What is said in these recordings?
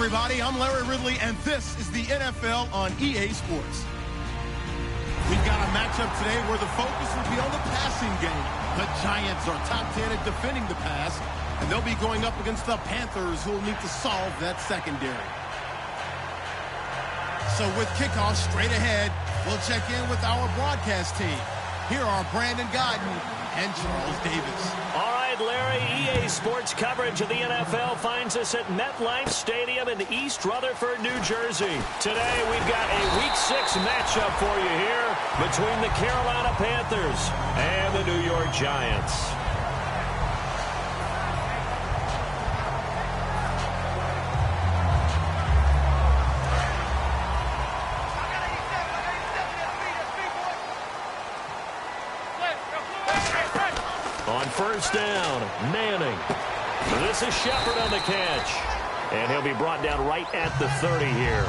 everybody. I'm Larry Ridley, and this is the NFL on EA Sports. We've got a matchup today where the focus will be on the passing game. The Giants are top 10 at defending the pass, and they'll be going up against the Panthers, who will need to solve that secondary. So with kickoff straight ahead, we'll check in with our broadcast team. Here are Brandon Gaudin and Charles Davis. All right, Larry, EA Sports coverage of the NFL finds us at MetLife Stadium in East Rutherford, New Jersey. Today, we've got a Week 6 matchup for you here between the Carolina Panthers and the New York Giants. On first down, Manning. This is Shepard on the catch. And he'll be brought down right at the 30 here.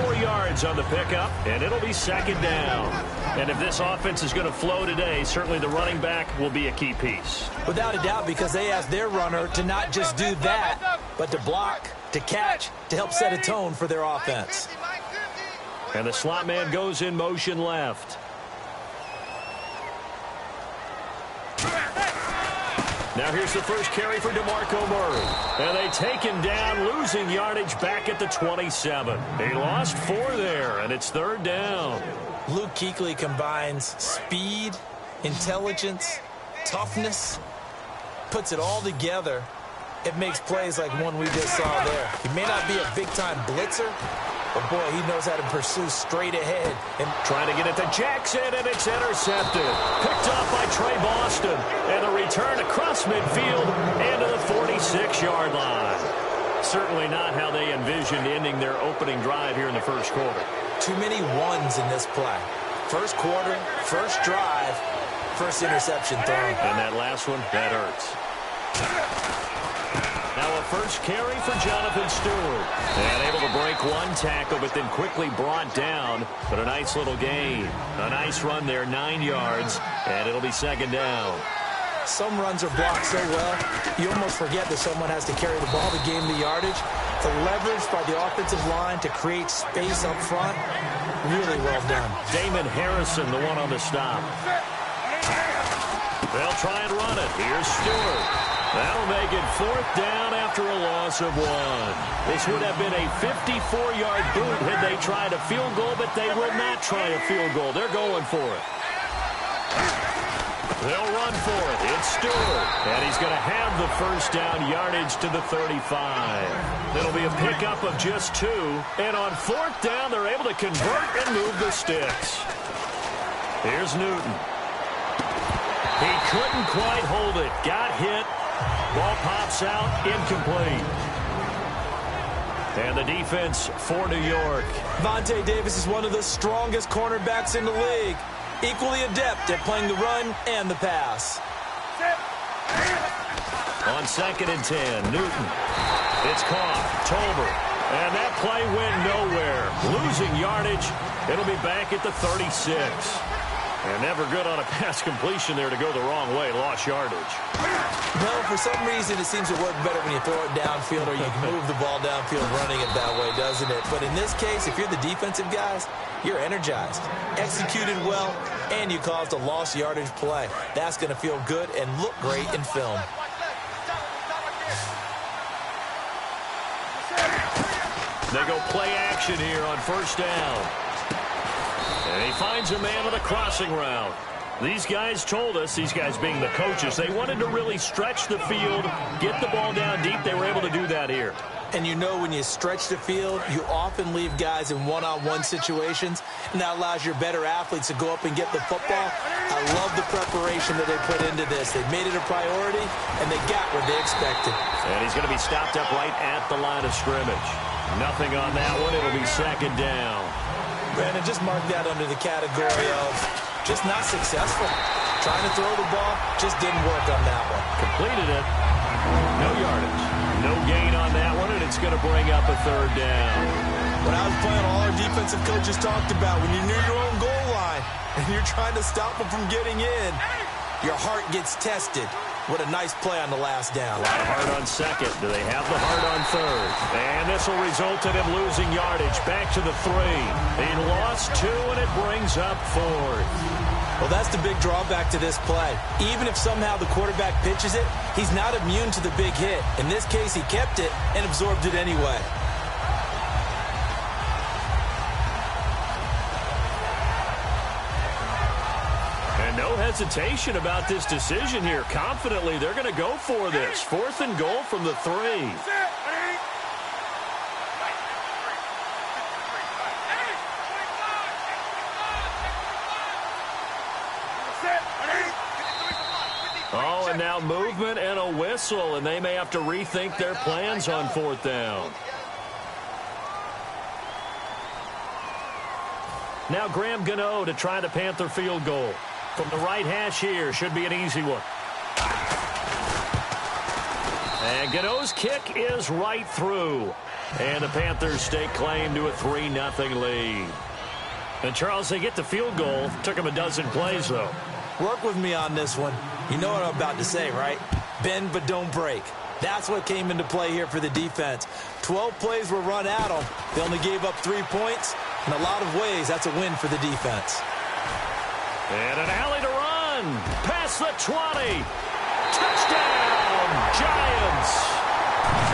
4 yards on the pickup, and it'll be second down. And if this offense is going to flow today, certainly the running back will be a key piece. Without a doubt, because they asked their runner to not just do that, but to block, to catch, to help set a tone for their offense. And the slot man goes in motion left. Now here's the first carry for DeMarco Murray. And they take him down, losing yardage back at the 27. They lost 4 there, and it's third down. Luke Kuechly combines speed, intelligence, toughness, puts it all together. It makes plays like one we just saw there. He may not be a big-time blitzer, but, boy, he knows how to pursue straight ahead. And trying to get it to Jackson, and it's intercepted. Picked off by Trey Boston. And the return across midfield and to the 46-yard line. Certainly not how they envisioned ending their opening drive here in the first quarter. Too many ones in this play. First quarter, first drive, first interception thrown. And that last one, that hurts. Now a first carry for Jonathan Stewart. And able to break one tackle, but then quickly brought down. But a nice little gain. A nice run there, 9 yards. And it'll be second down. Some runs are blocked so well, you almost forget that someone has to carry the ball to gain the yardage. The leverage by the offensive line to create space up front, really well done. Damon Harrison, the one on the stop. They'll try and run it. Here's Stewart. That'll make it fourth down after a loss of 1. This would have been a 54-yard boot had they tried a field goal, but they will not try a field goal. They're going for it. They'll run for it. It's Stewart. And he's going to have the first down, yardage to the 35. It'll be a pickup of just 2. And on fourth down, they're able to convert and move the sticks. Here's Newton. He couldn't quite hold it. Got hit. Ball pops out, incomplete. And the defense for New York. Vontae Davis is one of the strongest cornerbacks in the league. Equally adept at playing the run and the pass. On second and 10, Newton. It's caught. Tolbert. And that play went nowhere. Losing yardage. It'll be back at the 36. And never good on a pass completion there to go the wrong way. Lost yardage. No, for some reason it seems to work better when you throw it downfield or you can move the ball downfield running it that way, doesn't it? But in this case, if you're the defensive guys, you're energized, executed well, and you caused a lost yardage play. That's going to feel good and look great in film. They go play action here on first down. And he finds a man on the crossing route. These guys told us, these guys being the coaches, they wanted to really stretch the field, get the ball down deep. They were able to do that here. And you know when you stretch the field, you often leave guys in one-on-one situations, and that allows your better athletes to go up and get the football. I love the preparation that they put into this. They made it a priority, and they got what they expected. And he's going to be stopped up right at the line of scrimmage. Nothing on that one. It'll be second down. Brandon, just mark that under the category of just not successful. Trying to throw the ball, just didn't work on that one. Completed it. No yardage. No gain on that one, and it's going to bring up a third down. When I was playing, all our defensive coaches talked about when you're near your own goal line and you're trying to stop them from getting in, your heart gets tested. What a nice play on the last down. A lot of heart on second. Do they have the heart on third? And this will result in him losing yardage. Back to the 3. He lost 2, and it brings up 4th. Well, that's the big drawback to this play. Even if somehow the quarterback pitches it, he's not immune to the big hit. In this case, he kept it and absorbed it anyway. And no hesitation about this decision here. Confidently, they're going to go for this. 4th and goal from the 3. Oh, and now movement and a whistle, and they may have to rethink their plans on 4th down. Now Graham Gano to try the Panther field goal. From the right hash here, should be an easy one. And Gano's kick is right through. And the Panthers stake claim to a 3-0 lead. And Charles, they get the field goal. Took them a dozen plays, though. Work with me on this one. You know what I'm about to say, right? Bend but don't break. That's what came into play here for the defense. 12 plays were run at them. They only gave up 3 points. In a lot of ways, that's a win for the defense. And an alley to run. Past the 20. Touchdown, Giants.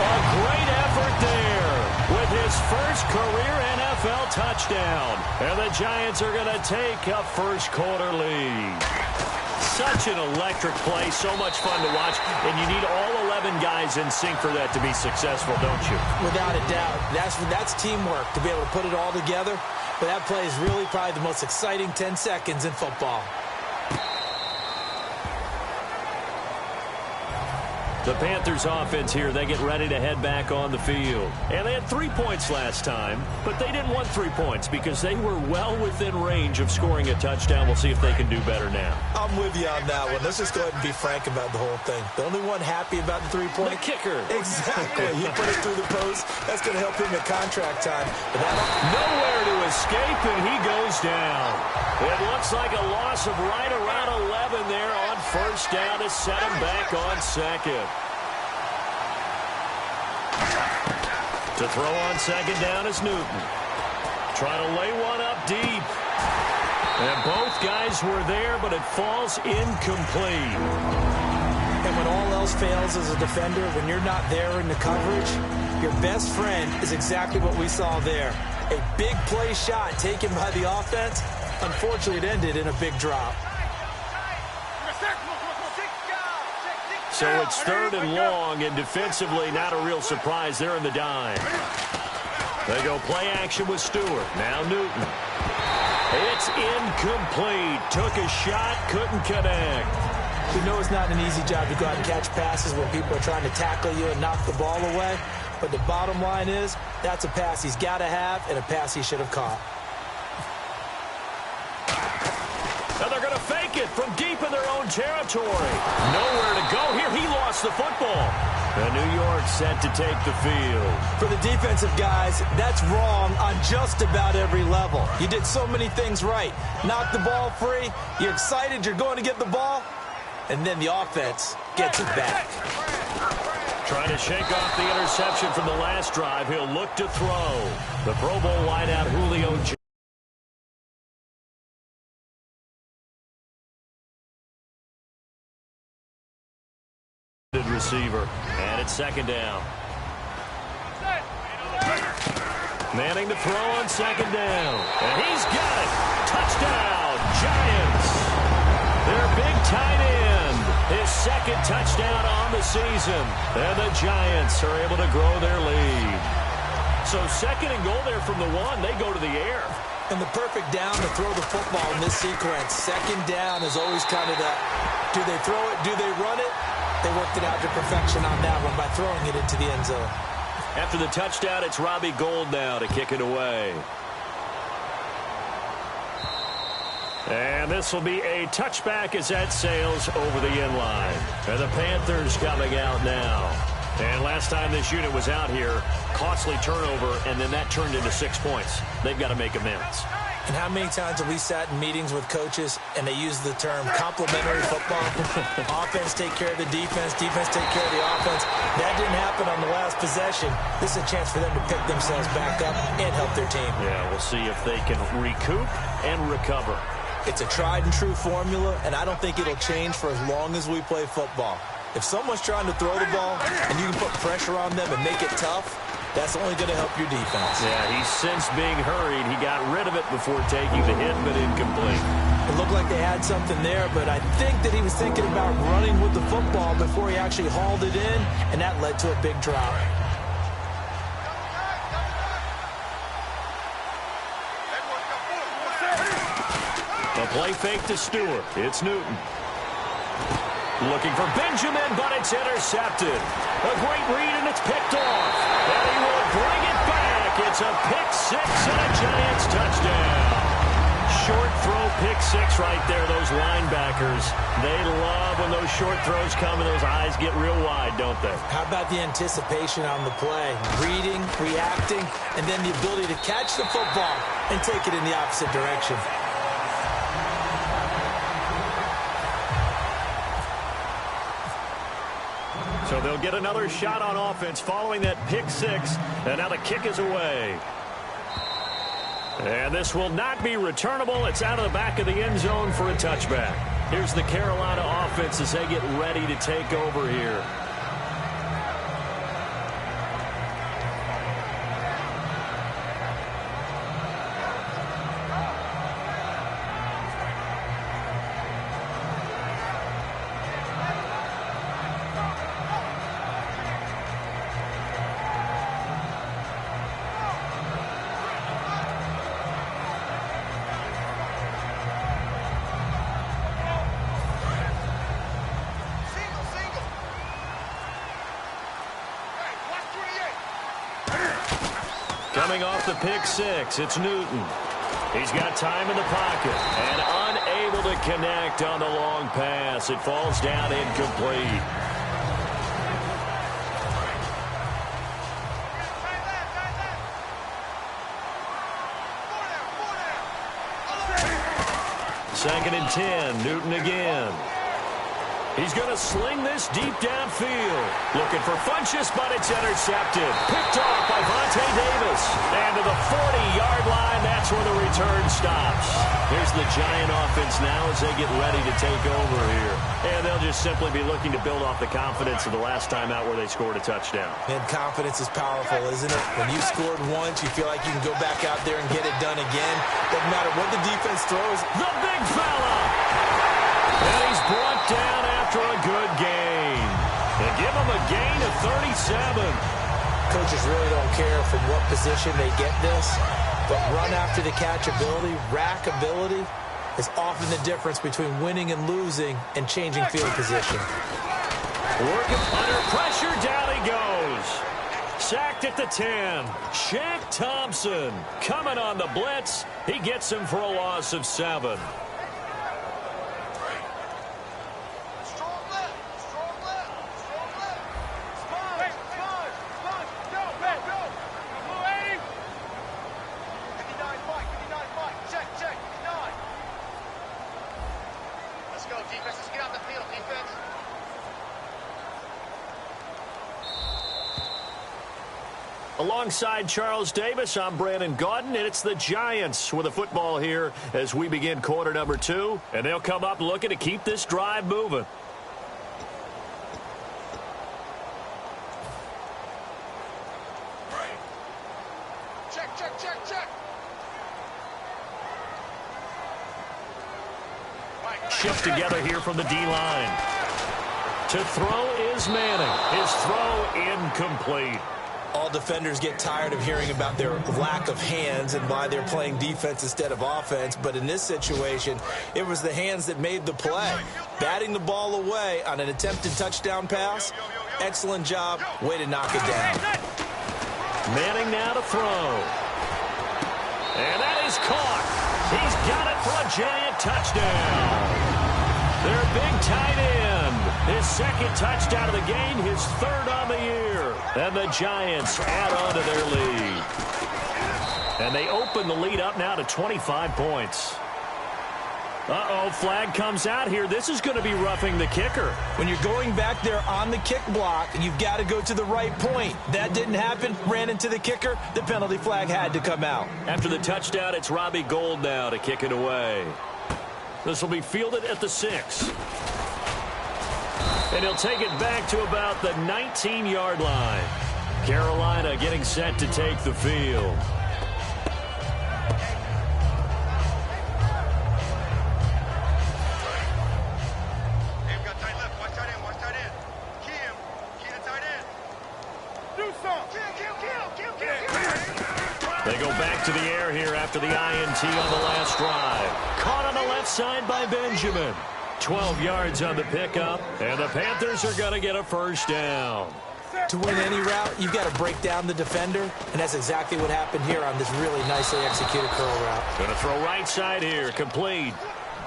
A great effort there with his first career NFL touchdown. And the Giants are going to take a first-quarter lead. Such an electric play, so much fun to watch, and you need all 11 guys in sync for that to be successful, don't you? Without a doubt. That's teamwork, to be able to put it all together. But that play is really probably the most exciting 10 seconds in football. The Panthers offense here, they get ready to head back on the field. And they had 3 points last time, but they didn't want 3 points because they were well within range of scoring a touchdown. We'll see if they can do better now. I'm with you on that one. Let's just go ahead and be frank about the whole thing. The only one happy about the 3-point? The kicker. Exactly. He put it through the post. That's going to help him at contract time. But nowhere to escape, and he goes down. It looks like a loss of right around 11 there on first down to set him back on second. To throw on second down is Newton. Trying to lay one up deep. And both guys were there, but it falls incomplete. And when all else fails as a defender, when you're not there in the coverage, your best friend is exactly what we saw there. A big play shot taken by the offense. Unfortunately, it ended in a big drop. So it's 3rd and long, and defensively, not a real surprise. They're in the dime. They go play action with Stewart. Now Newton. It's incomplete. Took a shot, couldn't connect. We know it's not an easy job to go out and catch passes when people are trying to tackle you and knock the ball away. But the bottom line is, that's a pass he's got to have and a pass he should have caught. Now they're going to fake it from deep in their own territory. Nowhere to go here. He lost the football. And New York set to take the field. For the defensive guys, that's wrong on just about every level. You did so many things right. Knock the ball free. You're excited you're going to get the ball. And then the offense gets it back. Trying to shake off the interception from the last drive. He'll look to throw. The Pro Bowl wideout Julio Jones. Receiver, and it's second down. Manning to throw on second down, and he's got it. Touchdown, Giants. Their big tight end, his second touchdown on the season, and the Giants are able to grow their lead. So second and goal there from the 1, they go to the air. And the perfect down to throw the football in this sequence. Second down is always kind of that, do they throw it, do they run it? They worked it out to perfection on that one by throwing it into the end zone. After the touchdown, it's Robbie Gould now to kick it away. And this will be a touchback as that sails over the end line. And the Panthers coming out now. And last time this unit was out here, costly turnover, and then that turned into 6 points. They've got to make amends. And how many times have we sat in meetings with coaches and they use the term complementary football? Offense take care of the defense, defense take care of the offense. That didn't happen on the last possession. This is a chance for them to pick themselves back up and help their team. Yeah, we'll see if they can recoup and recover. It's a tried and true formula, and I don't think it'll change for as long as we play football. If someone's trying to throw the ball and you can put pressure on them and make it tough, that's only going to help your defense. Yeah, he's since being hurried. He got rid of it before taking the hit, but incomplete. It looked like they had something there, but I think that he was thinking about running with the football before he actually hauled it in, and that led to a big drop. A play fake to Stewart. It's Newton. Looking for Benjamin, but it's intercepted. A great read, and it's picked off. And he will bring it back. It's a pick six and a Giants touchdown. Short throw pick six right there, those linebackers. They love when those short throws come and those eyes get real wide, don't they? How about the anticipation on the play? Reading, reacting, and then the ability to catch the football and take it in the opposite direction. So they'll get another shot on offense following that pick six, and now the kick is away. And this will not be returnable. It's out of the back of the end zone for a touchback. Here's the Carolina offense as they get ready to take over here. Coming off the pick six, it's Newton. He's got time in the pocket and unable to connect on the long pass. It falls down incomplete. Second and 10, Newton again. He's going to sling this deep downfield. Looking for Funchess, but it's intercepted. Picked off by Vontae Davis. And to the 40-yard line, that's where the return stops. Here's the Giant offense now as they get ready to take over here. And they'll just simply be looking to build off the confidence of the last time out where they scored a touchdown. And confidence is powerful, isn't it? When you scored once, you feel like you can go back out there and get it done again. Doesn't matter what the defense throws. The big fella! And he's brought down after a good gain. They give him a gain of 37. Coaches really don't care from what position they get this, but run after the catch ability, rack ability, is often the difference between winning and losing and changing field position. Working under pressure, down he goes. Sacked at the 10. Shaq Thompson coming on the blitz. He gets him for a loss of 7. Alongside Charles Davis, I'm Brandon Gaudin, and it's the Giants with the football here as we begin quarter number 2. And they'll come up looking to keep this drive moving. Shift together here from the D-line. To throw is Manning. His throw incomplete. All defenders get tired of hearing about their lack of hands and why they're playing defense instead of offense. But in this situation, it was the hands that made the play. Batting the ball away on an attempted touchdown pass. Excellent job. Way to knock it down. Manning now to throw. And that is caught. He's got it for a Giant touchdown. Their big tight end. His second touchdown of the game, his third on the year. And the Giants add on to their lead. And they open the lead up now to 25 points. Uh-oh, flag comes out here. This is going to be roughing the kicker. When you're going back there on the kick block, you've got to go to the right point. That didn't happen. Ran into the kicker. The penalty flag had to come out. After the touchdown, it's Robbie Gould now to kick it away. This will be fielded at the 6. And he'll take it back to about the 19-yard line. Carolina getting set to take the field. They go back to the air here after the INT on the last drive. Caught on the left side by Benjamin. 12 yards on the pickup, and the Panthers are going to get a first down. To win any route, you've got to break down the defender, and that's exactly what happened here on this really nicely executed curl route. Going to throw right side here, complete.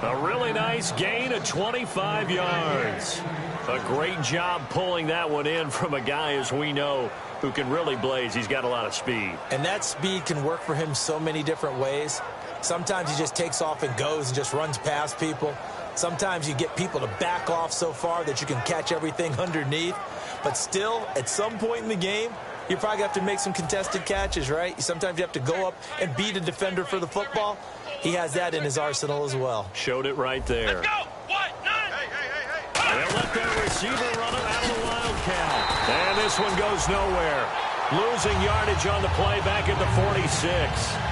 A really nice gain of 25 yards. A great job pulling that one in from a guy, as we know, who can really blaze. He's got a lot of speed. And that speed can work for him so many different ways. Sometimes he just takes off and goes and just runs past people. Sometimes you get people to back off so far that you can catch everything underneath. But still, at some point in the game, you probably have to make some contested catches, right? Sometimes you have to go up and beat a defender for the football. He has that in his arsenal as well. Showed it right there. Let's go! What? Nine! Hey. They'll let their receiver run him out of the Wildcat. And this one goes nowhere. Losing yardage on the play back at the 46.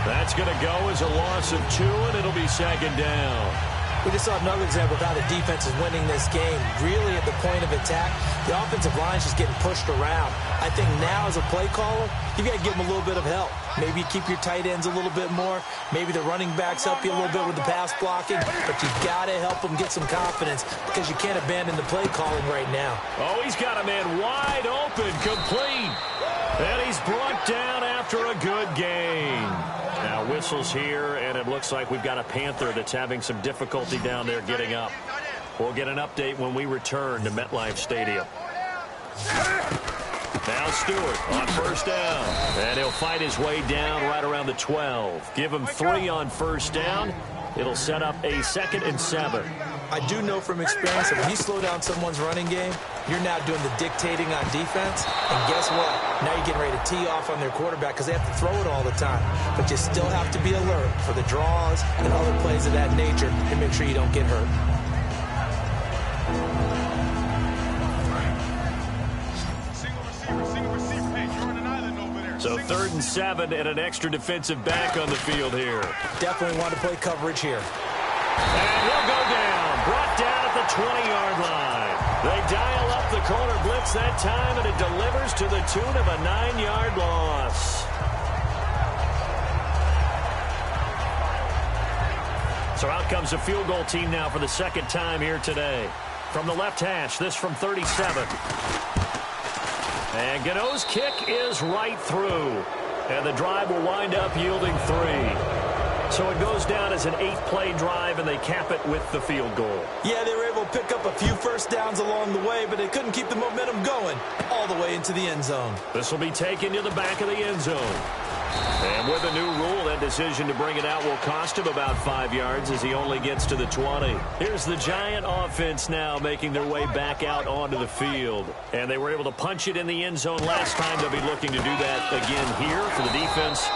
That's going to go as a loss of 2, and it'll be second down. We just saw another example of how the defense is winning this game. Really at the point of attack, the offensive line is just getting pushed around. I think now as a play caller, you've got to give them a little bit of help. Maybe you keep your tight ends a little bit more. Maybe the running backs help you a little bit with the pass blocking. But you've got to help them get some confidence because you can't abandon the play calling right now. Oh, he's got a man wide open, complete. And he's brought down after a good game. Now whistles here, and it looks like we've got a Panther that's having some difficulty down there getting up. We'll get an update when we return to MetLife Stadium. Now Stewart on first down. And he'll fight his way down right around the 12. Give him 3 on first down. It'll set up a 2nd and 7. I do know from experience that when you slow down someone's running game, you're now doing the dictating on defense. And guess what? Now you're getting ready to tee off on their quarterback because they have to throw it all the time. But you still have to be alert for the draws and other plays of that nature to make sure you don't get hurt. So 3rd and 7 and an extra defensive back on the field here. Definitely want to play coverage here. And he'll go down. Brought down at the 20-yard line. They dial up the corner blitz that time, and it delivers to the tune of a 9-yard loss. So out comes the field goal team now for the 2nd time here today. From the left hash, this from 37. And Gano's kick is right through. And the drive will wind up yielding 3. So it goes down as an 8-play drive, and they cap it with the field goal. Yeah, they were able to pick up a few first downs along the way, but they couldn't keep the momentum going all the way into the end zone. This will be taken to the back of the end zone. And with a new rule, that decision to bring it out will cost him about 5 yards as he only gets to the 20. Here's the Giant offense now making their way back out onto the field. And they were able to punch it in the end zone last time. They'll be looking to do that again here for the defense.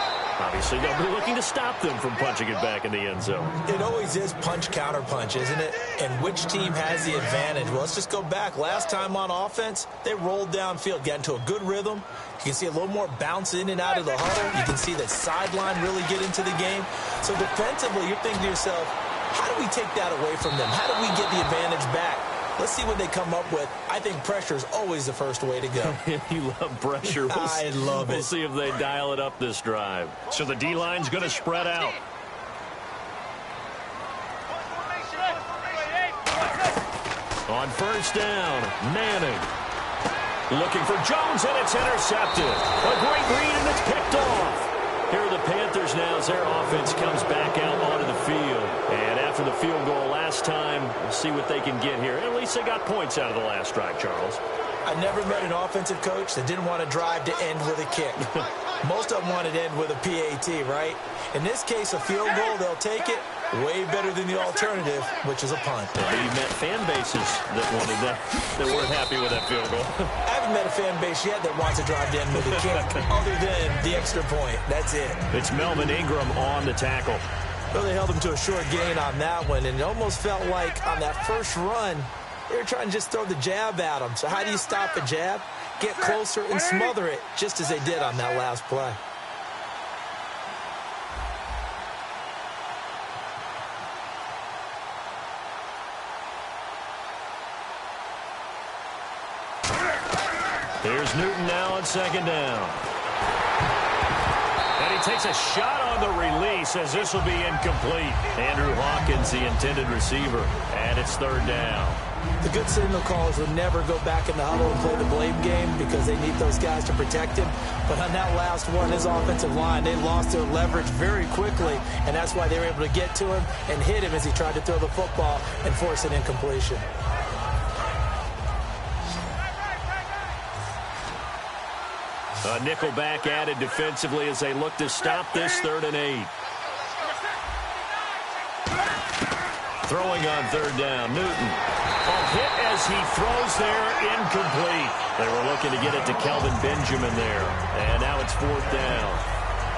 Obviously, they'll be looking to stop them from punching it back in the end zone. It always is punch, counter punch, isn't it? And which team has the advantage? Well, let's just go back. Last time on offense, they rolled downfield, got into a good rhythm. You can see a little more bounce in and out of the huddle. You can see that sideline really get into the game. So defensively, you're thinking to yourself, how do we take that away from them? How do we get the advantage back? Let's see what they come up with. I think pressure is always the first way to go. You love pressure. I love it. We'll see if they dial it up this drive. So the D-line's going to spread out. On first down, Manning. Looking for Jones, and it's intercepted. A great read, and it's picked off. Here are the Panthers now as their offense comes back out onto the field. And after the field goal last time, we'll see what they can get here. At least they got points out of the last drive, Charles. I never met an offensive coach that didn't want to drive to end with a kick. Most of them want it to end with a PAT, right? In this case, a field goal, they'll take it. Way better than the alternative, which is a punt. You've met fan bases that wanted that weren't happy with that field goal. I haven't met a fan base yet that wants to drive to end with a kick, other than the extra point. That's it. It's Melvin Ingram on the tackle. Well, they held him to a short gain on that one, and it almost felt like on that first run, they were trying to just throw the jab at him. So how do you stop a jab? Get closer and smother it, just as they did on that last play. Here's Newton now on second down. And he takes a shot on the release as this will be incomplete. Andrew Hawkins, the intended receiver, and it's third down. The good signal callers would never go back in the huddle and play the blame game because they need those guys to protect him. But on that last one, his offensive line, they lost their leverage very quickly, and that's why they were able to get to him and hit him as he tried to throw the football and force an incompletion. A nickelback added defensively as they look to stop this 3rd and 8. Throwing on 3rd down, Newton. A hit as he throws there, incomplete. They were looking to get it to Kelvin Benjamin there. And now it's 4th down.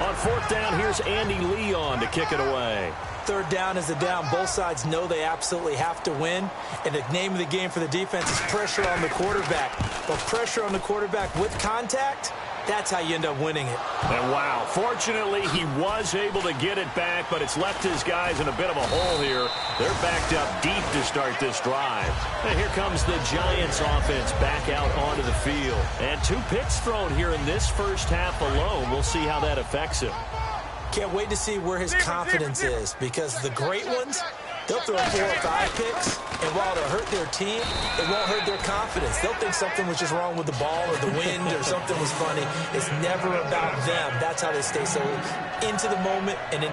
On 4th down, here's Andy Leon to kick it away. 3rd down is a down. Both sides know they absolutely have to win. And the name of the game for the defense is pressure on the quarterback. But pressure on the quarterback with contact, that's how you end up winning it. And wow, fortunately he was able to get it back, but it's left his guys in a bit of a hole here. They're backed up deep to start this drive. And here comes the Giants offense back out onto the field. And 2 picks thrown here in this first half alone. We'll see how that affects him. Can't wait to see where his confidence is, because the great ones, they'll throw 4 or 5 picks, and while it'll hurt their team, it won't hurt their confidence. They'll think something was just wrong with the ball or the wind or something was funny. It's never about them. That's how they stay so into the moment and in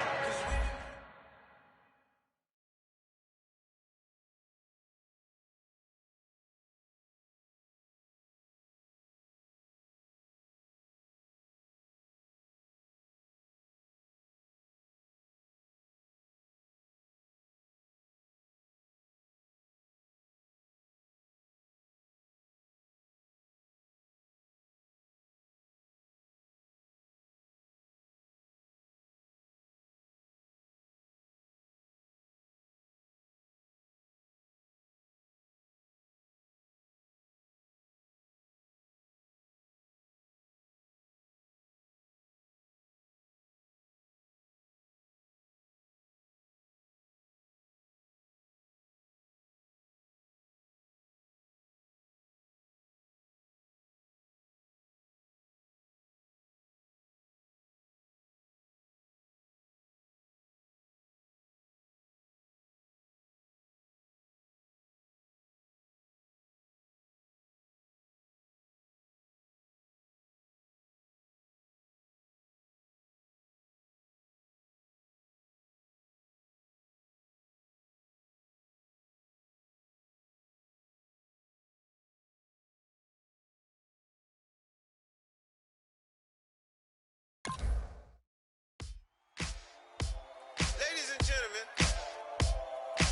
Ladies and gentlemen,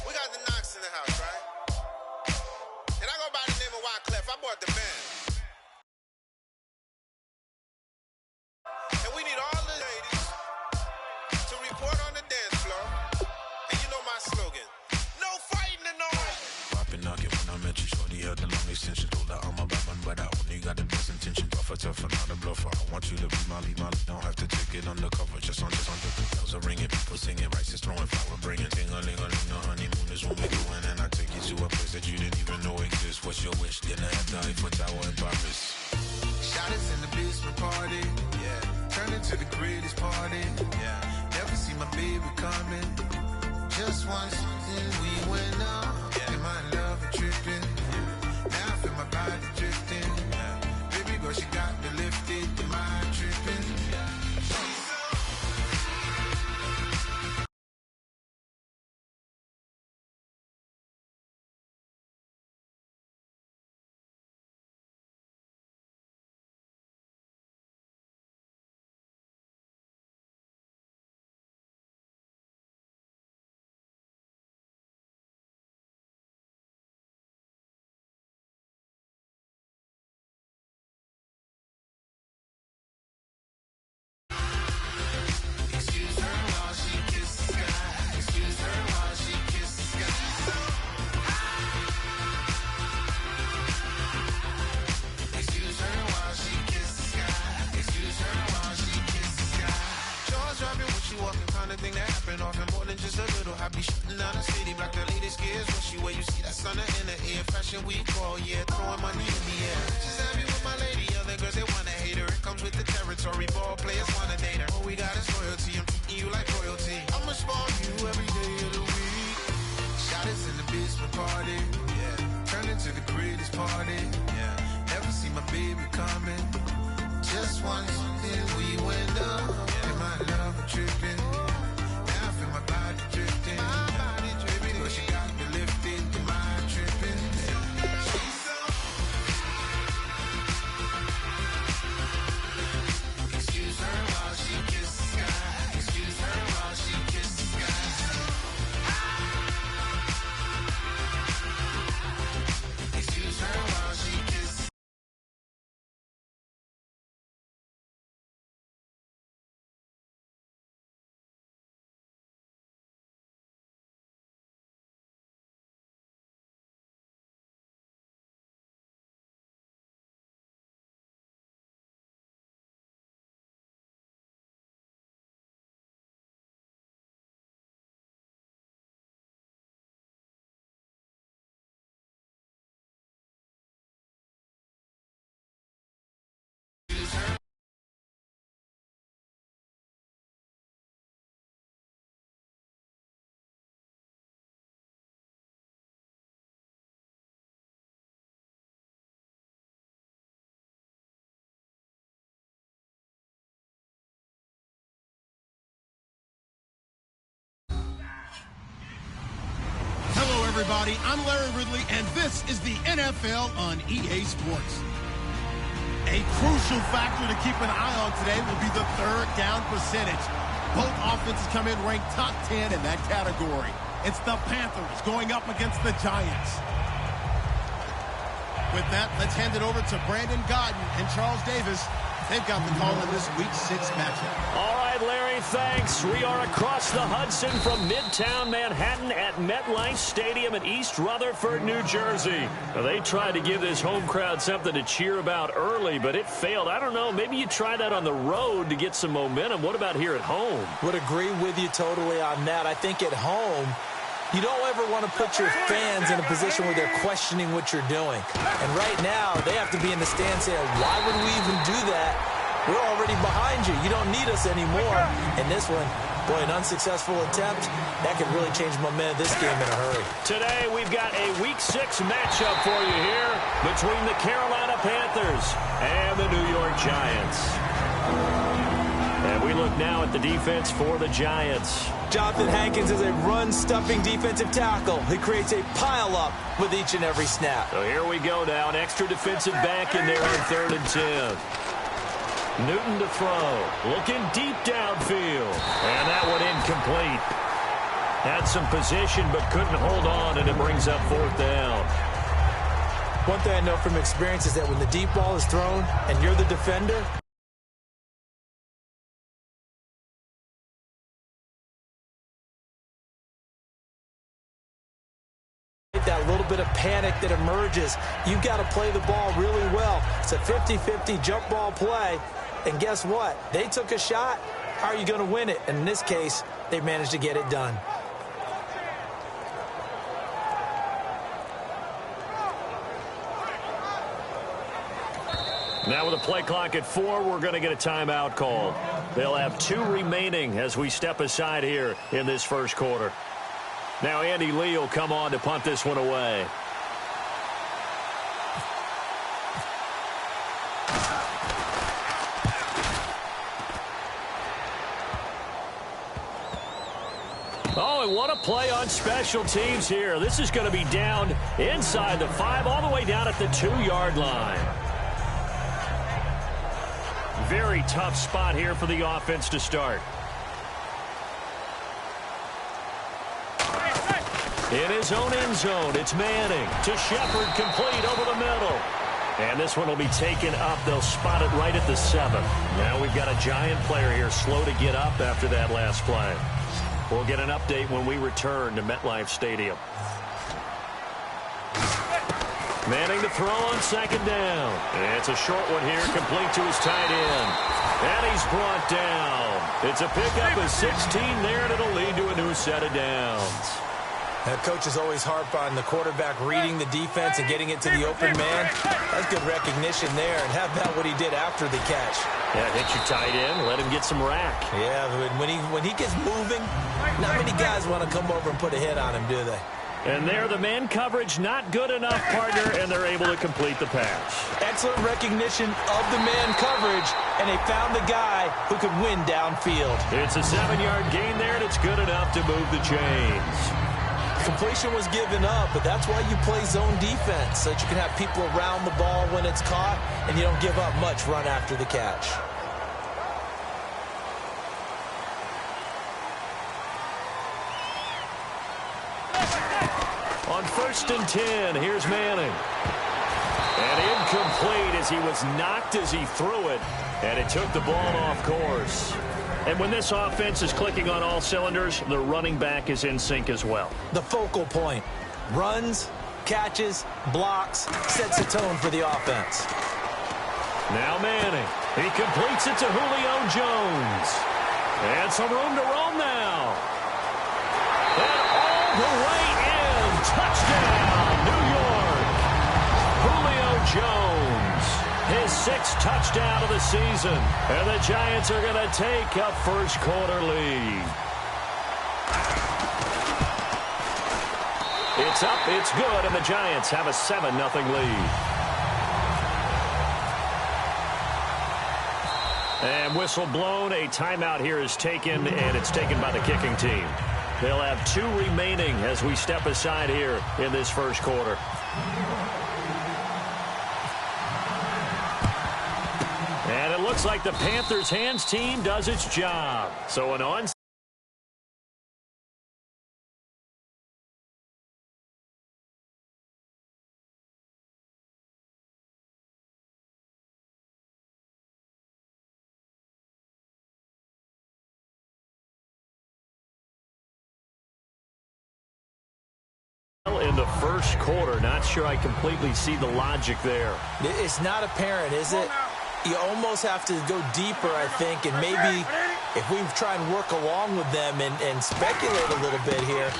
we got the Knox in the house, right? And I go by the name of Wyclef. I bought the band. And we need all the ladies to report on the dance floor. And you know my slogan, no fighting and no Popping nugget when I met you, shorty had the long extension. Told her I'm a bad man, but I only got the best intention. Tough and not a bluffer. I want you to be my lead, don't have to take it undercover. Just on the bells are ringing, people singing, rice is throwing, flower bringing. Ting-a-ling-a-ling, the honeymoon is when we going, and I take you to a place that you didn't even know exists. What's your wish? Dinner at the Eiffel Tower in Paris. Shot is in the basement party, yeah. Turn into the greatest party, yeah. Never see my baby coming. Just once, and we went up. Yeah. In my love, tripping. Yeah. Now I feel my body drifting. Yeah. Baby girl, she got me lifted. My tripping. Washing week, oh yeah, throwing money in the air. She's happy with my lady, other girls they wanna hate her. It comes with the territory, ball players wanna date her. All we got is loyalty, I'm treating you like royalty. I'ma spoil you every day of the week. Shot is in the basement party, yeah. Turn into the greatest party, yeah. Never see my baby coming. Just once, then we went up, and my love tripping. Now I feel my body drifting. But she got me lifted, the mind tripping. She's so. Excuse her while she kisses the sky. Excuse her while she kisses the sky. Excuse her while she kisses. Everybody, I'm Larry Ridley, and this is the NFL on EA Sports. A crucial factor to keep an eye on today will be the third down percentage. Both offenses come in ranked top 10 in that category. It's the Panthers going up against the Giants. With that, let's hand it over to Brandon Gaudin and Charles Davis. They've got the call in this Week 6 matchup. All right, Larry, thanks. We are across the Hudson from Midtown Manhattan at MetLife Stadium in East Rutherford, New Jersey. Now, they tried to give this home crowd something to cheer about early, but it failed. I don't know, maybe you try that on the road to get some momentum. What about here at home? Would agree with you totally on that. I think at home, you don't ever want to put your fans in a position where they're questioning what you're doing. And right now, they have to be in the stand saying, why would we even do that? We're already behind you. You don't need us anymore. And this one, boy, an unsuccessful attempt, that could really change momentum of this game in a hurry. Today, we've got a Week 6 matchup for you here between the Carolina Panthers and the New York Giants. And we look now at the defense for the Giants. Jonathan Hankins is a run-stuffing defensive tackle. He creates a pile-up with each and every snap. So here we go now. An extra defensive back in there on 3rd and 10. Newton to throw. Looking deep downfield. And that one incomplete. Had some position but couldn't hold on, and it brings up 4th down. One thing I know from experience is that when the deep ball is thrown and you're the defender, that little bit of panic that emerges, you've got to play the ball really well. It's a 50-50 jump ball play, and guess what? They took a shot. How are you going to win it? And in this case, they managed to get it done. Now with a play clock at 4, we're going to get a timeout called. They'll have 2 remaining as we step aside here in this first quarter. Now Andy Lee will come on to punt this one away. Oh, and what a play on special teams here. This is going to be down inside the 5, all the way down at the 2-yard line. Very tough spot here for the offense to start. In his own end zone, it's Manning to Shepard, complete over the middle. And this one will be taken up. They'll spot it right at the 7. Now we've got a Giant player here slow to get up after that last play. We'll get an update when we return to MetLife Stadium. Manning to throw on 2nd down. And it's a short one here, complete to his tight end. And he's brought down. It's a pickup of 16 there, and it'll lead to a new set of downs. Coaches always harp on the quarterback reading the defense and getting it to the open man. That's good recognition there. And how about what he did after the catch? Yeah, hit your tight end, let him get some rack. Yeah, when he gets moving, not many guys want to come over and put a hit on him, do they? And there, the man coverage not good enough, partner, and they're able to complete the pass. Excellent recognition of the man coverage, and they found the guy who could win downfield. It's a 7-yard gain there, and it's good enough to move the chains. Completion was given up, but that's why you play zone defense, so that you can have people around the ball when it's caught, and you don't give up much run after the catch. On 1st and 10, here's Manning. And incomplete as he was knocked as he threw it, and it took the ball off course. And when this offense is clicking on all cylinders, the running back is in sync as well. The focal point. Runs, catches, blocks, sets a tone for the offense. Now Manning. He completes it to Julio Jones. And some room to roam now. And all the way in. Touchdown, New York. Julio Jones. His 6th touchdown of the season. And the Giants are going to take a first-quarter lead. It's up, it's good, and the Giants have a 7-0 lead. And whistle blown, a timeout here is taken, and it's taken by the kicking team. They'll have 2 remaining as we step aside here in this first quarter. And it looks like the Panthers' hands team does its job. So an on. In the first quarter, not sure I completely see the logic there. It's not apparent, is it? You almost have to go deeper, I think, and maybe if we try and work along with them and speculate a little bit here,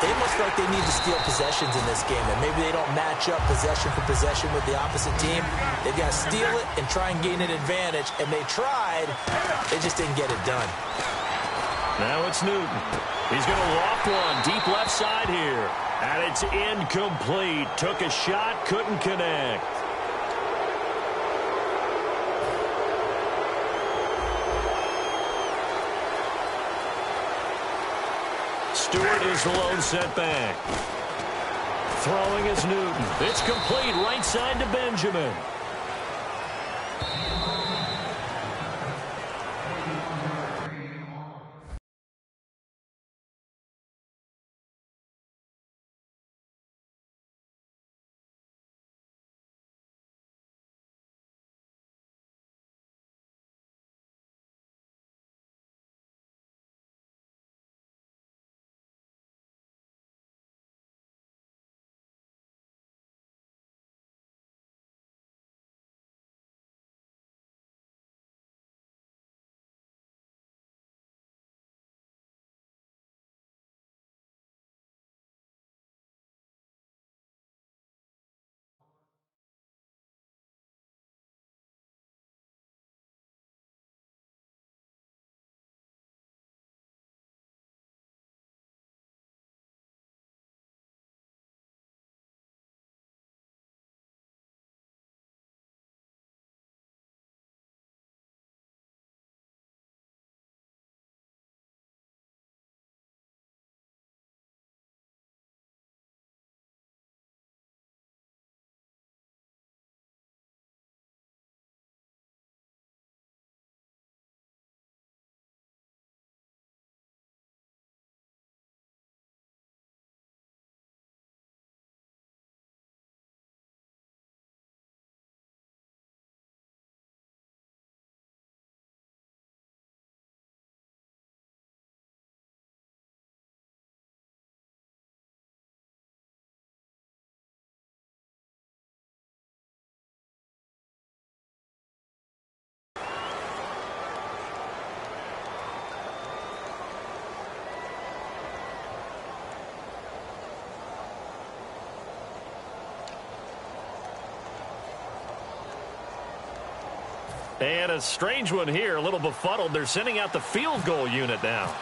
they must feel like they need to steal possessions in this game, and maybe they don't match up possession for possession with the opposite team. They've got to steal it and try and gain an advantage, and they tried. They just didn't get it done. Now it's Newton. He's going to loft one deep left side here. And it's incomplete. Took a shot, couldn't connect. Stewart is the lone setback. Throwing is Newton. It's complete right side to Benjamin. And a strange one here, a little befuddled. They're sending out the field goal unit now.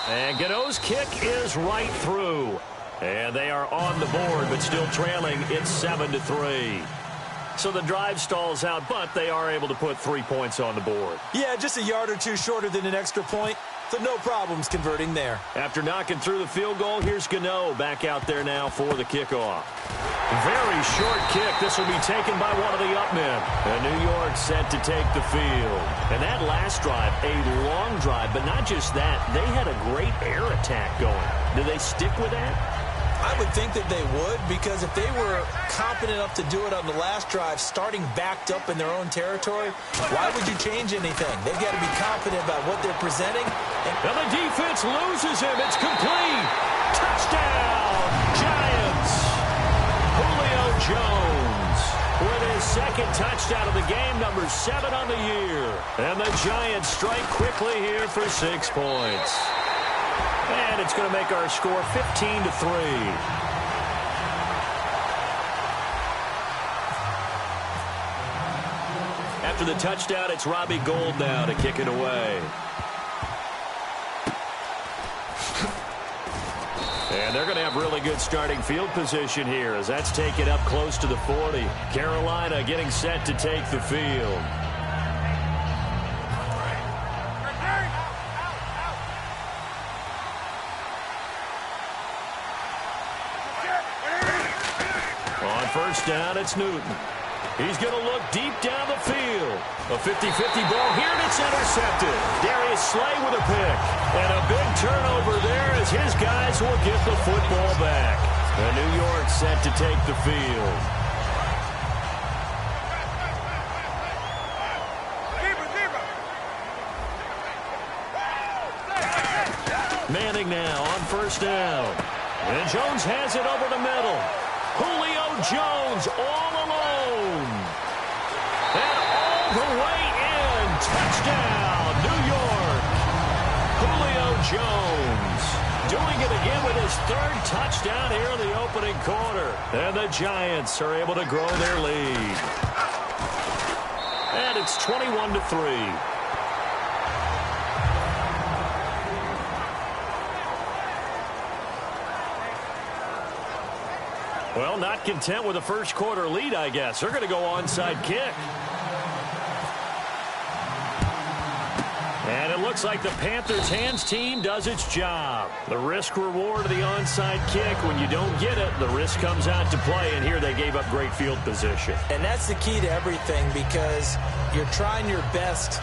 And Gano's kick is right through. And they are on the board, but still trailing. It's 7-3. So the drive stalls out, but they are able to put 3 points on the board. Yeah, just a yard or two shorter than an extra point. So no problems converting there. After knocking through the field goal, here's Gano back out there now for the kickoff. Very short kick. This will be taken by one of the up men. And New York set to take the field. And that last drive, a long drive, but not just that. They had a great air attack going. Do they stick with that? I would think that they would, because if they were competent enough to do it on the last drive, starting backed up in their own territory, why would you change anything? They've got to be confident about what they're presenting. And the defense loses him. It's complete. Touchdown, Giants. Julio Jones with his second touchdown of the game, number 7 on the year. And the Giants strike quickly here for 6 points. And it's going to make our score 15-3. After the touchdown, it's Robbie Gould now to kick it away. And they're going to have really good starting field position here as that's taken up close to the 40. Carolina getting set to take the field. On first down, it's Newton. He's going to look deep down the field. A 50-50 ball here, and it's intercepted. Darius Slay with a pick. And a big turnover there as his guys will get the football back. And New York set to take the field. Manning now on first down. And Jones has it over the middle. Julio Jones all alone. And all the way in. Touchdown, New York. Julio Jones doing it again with his 3rd touchdown here in the opening quarter. And the Giants are able to grow their lead. And it's 21-3. Well, not content with a first quarter lead, I guess. They're going to go onside kick. And it looks like the Panthers' hands team does its job. The risk reward of the onside kick. When you don't get it, the risk comes out to play. And here they gave up great field position. And that's the key to everything, because you're trying your best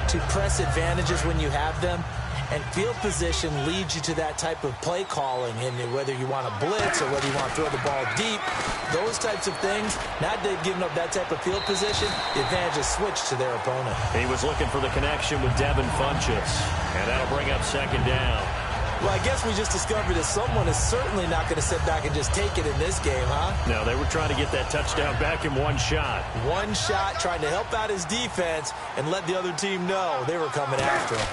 to press advantages when you have them. And field position leads you to that type of play calling, and whether you want to blitz or whether you want to throw the ball deep, those types of things. Now they've given up that type of field position, the advantage is switched to their opponent. He was looking for the connection with Devin Funchess, and that'll bring up second down. Well, I guess we just discovered that someone is certainly not going to sit back and just take it in this game, huh? No, they were trying to get that touchdown back in one shot. One shot, trying to help out his defense and let the other team know they were coming after him.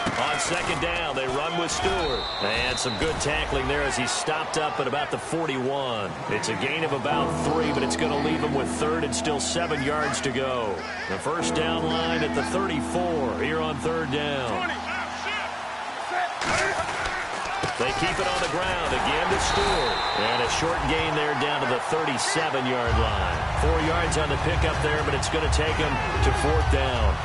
On second down, they run with Stewart. And some good tackling there as he stopped up at about the 41. It's a gain of about 3, but it's going to leave him with 3rd and still 7 yards to go. The first down line at the 34 here on 3rd down. They keep it on the ground again to Stewart. And a short gain there down to the 37-yard line. 4 yards on the pickup there, but it's going to take him to 4th down.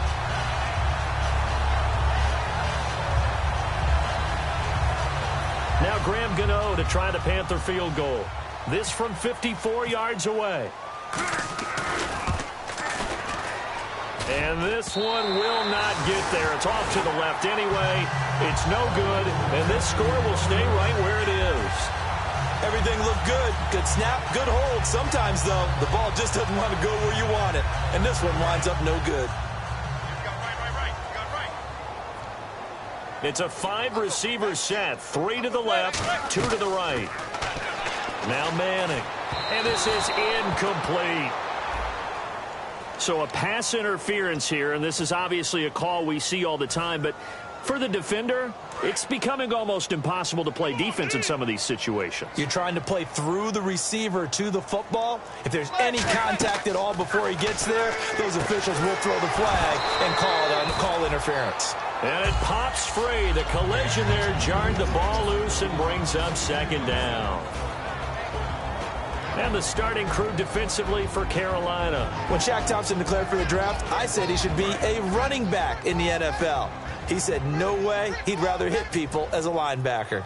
Now Graham Gano to try the Panther field goal. This from 54 yards away. And this one will not get there. It's off to the left anyway. It's no good, and this score will stay right where it is. Everything looked good. Good snap, good hold. Sometimes, though, the ball just doesn't want to go where you want it. And this one winds up no good. It's a 5-receiver set. 3 to the left, 2 to the right. Now Manning. And this is incomplete. So a pass interference here, and this is obviously a call we see all the time, but For the defender, it's becoming almost impossible to play defense in some of these situations. You're trying to play through the receiver to the football. If there's any contact at all before he gets there, those officials will throw the flag and call interference. And it pops free. The collision there jarred the ball loose and brings up second down. And the starting crew defensively for Carolina. When Shaq Thompson declared for the draft, I said he should be a running back in the NFL. He said no way, he'd rather hit people as a linebacker.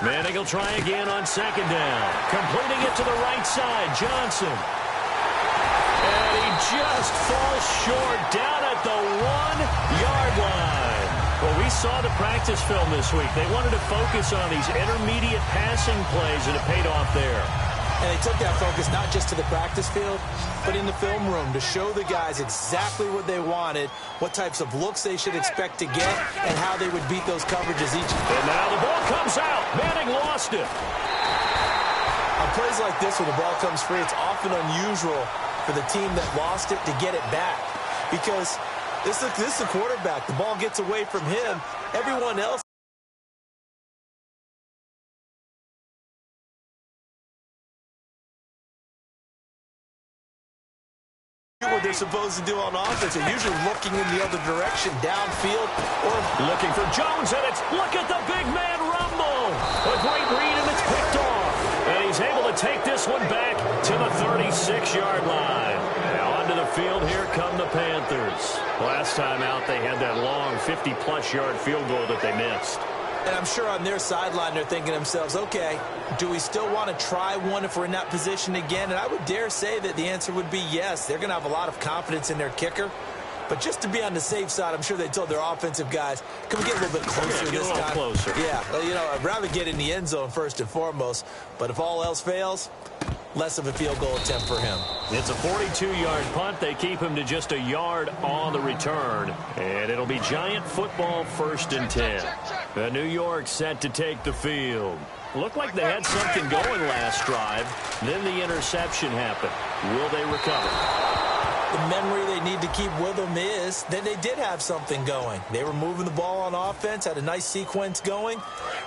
Manning will try again on second down. Completing it to the right side, Johnson. And he just falls short down at the 1-yard line. Well, we saw the practice film this week. They wanted to focus on these intermediate passing plays, and it paid off there. And they took that focus not just to the practice field, but in the film room to show the guys exactly what they wanted, what types of looks they should expect to get, and how they would beat those coverages each. And now the ball comes out. Manning lost it. On plays like this where the ball comes free, it's often unusual for the team that lost it to get it back. Because this is the quarterback. The ball gets away from him. Everyone else what they're supposed to do on offense. They're usually looking in the other direction, downfield, or looking for Jones, and it's, look at the big man rumble. A great read, and it's picked off. And he's able to take this one back to the 36-yard line. Now onto the field, here come the Panthers. Last time out, they had that long 50-plus yard field goal that they missed. And I'm sure on their sideline they're thinking to themselves, okay, do we still want to try one if we're in that position again? And I would dare say that the answer would be yes. They're going to have a lot of confidence in their kicker. But just to be on the safe side, I'm sure they told their offensive guys, can we get a little bit closer this time? Closer. Yeah, well, you know, I'd rather get in the end zone first and foremost. But if all else fails, less of a field goal attempt for him. It's a 42-yard punt. They keep him to just a yard on the return. And it'll be Giant football 1st and 10. New York set to take the field. Looked like they had something going last drive. Then the interception happened. Will they recover? The memory they need to keep with them is that they did have something going. They were moving the ball on offense, had a nice sequence going.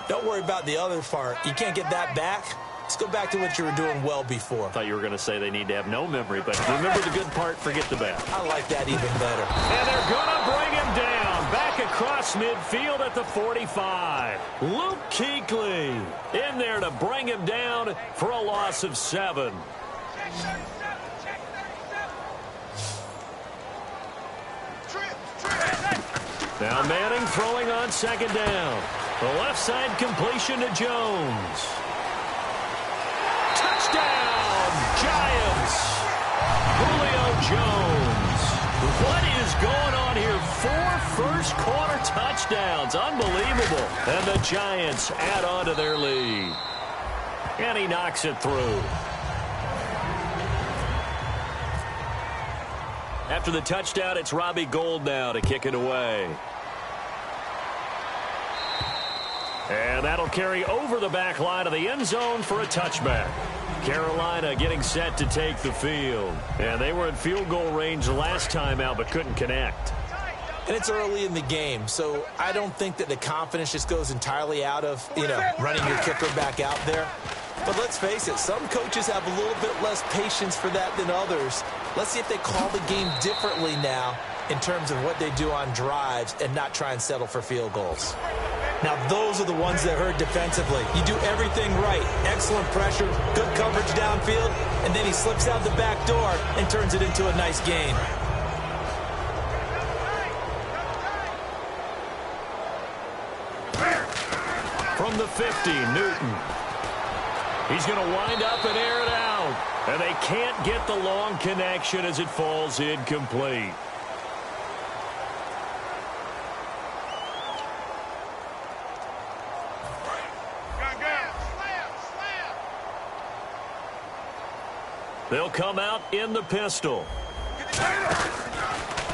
Don't worry about the other part. You can't get that back. Let's go back to what you were doing well before. I thought you were going to say they need to have no memory, but remember the good part, forget the bad. I like that even better. And they're going to bring him down. Back across midfield at the 45. Luke Kuechly in there to bring him down for a loss of 7. Now Manning throwing on second down. The left side completion to Jones. Touchdown, Giants. Julio Jones. What is going on here? 4 first-quarter touchdowns. Unbelievable. And the Giants add on to their lead. And he knocks it through. After the touchdown, it's Robbie Gould now to kick it away. And that'll carry over the back line of the end zone for a touchback. Carolina getting set to take the field. And they were in field goal range last time out but couldn't connect. And it's early in the game, so I don't think that the confidence just goes entirely out of, running your kicker back out there. But let's face it, some coaches have a little bit less patience for that than others. Let's see if they call the game differently now in terms of what they do on drives and not try and settle for field goals. Now, those are the ones that hurt defensively. You do everything right. Excellent pressure, good coverage downfield, and then he slips out the back door and turns it into a nice gain. From the 50, Newton. He's going to wind up and air it out. And they can't get the long connection as it falls incomplete. They'll come out in the pistol.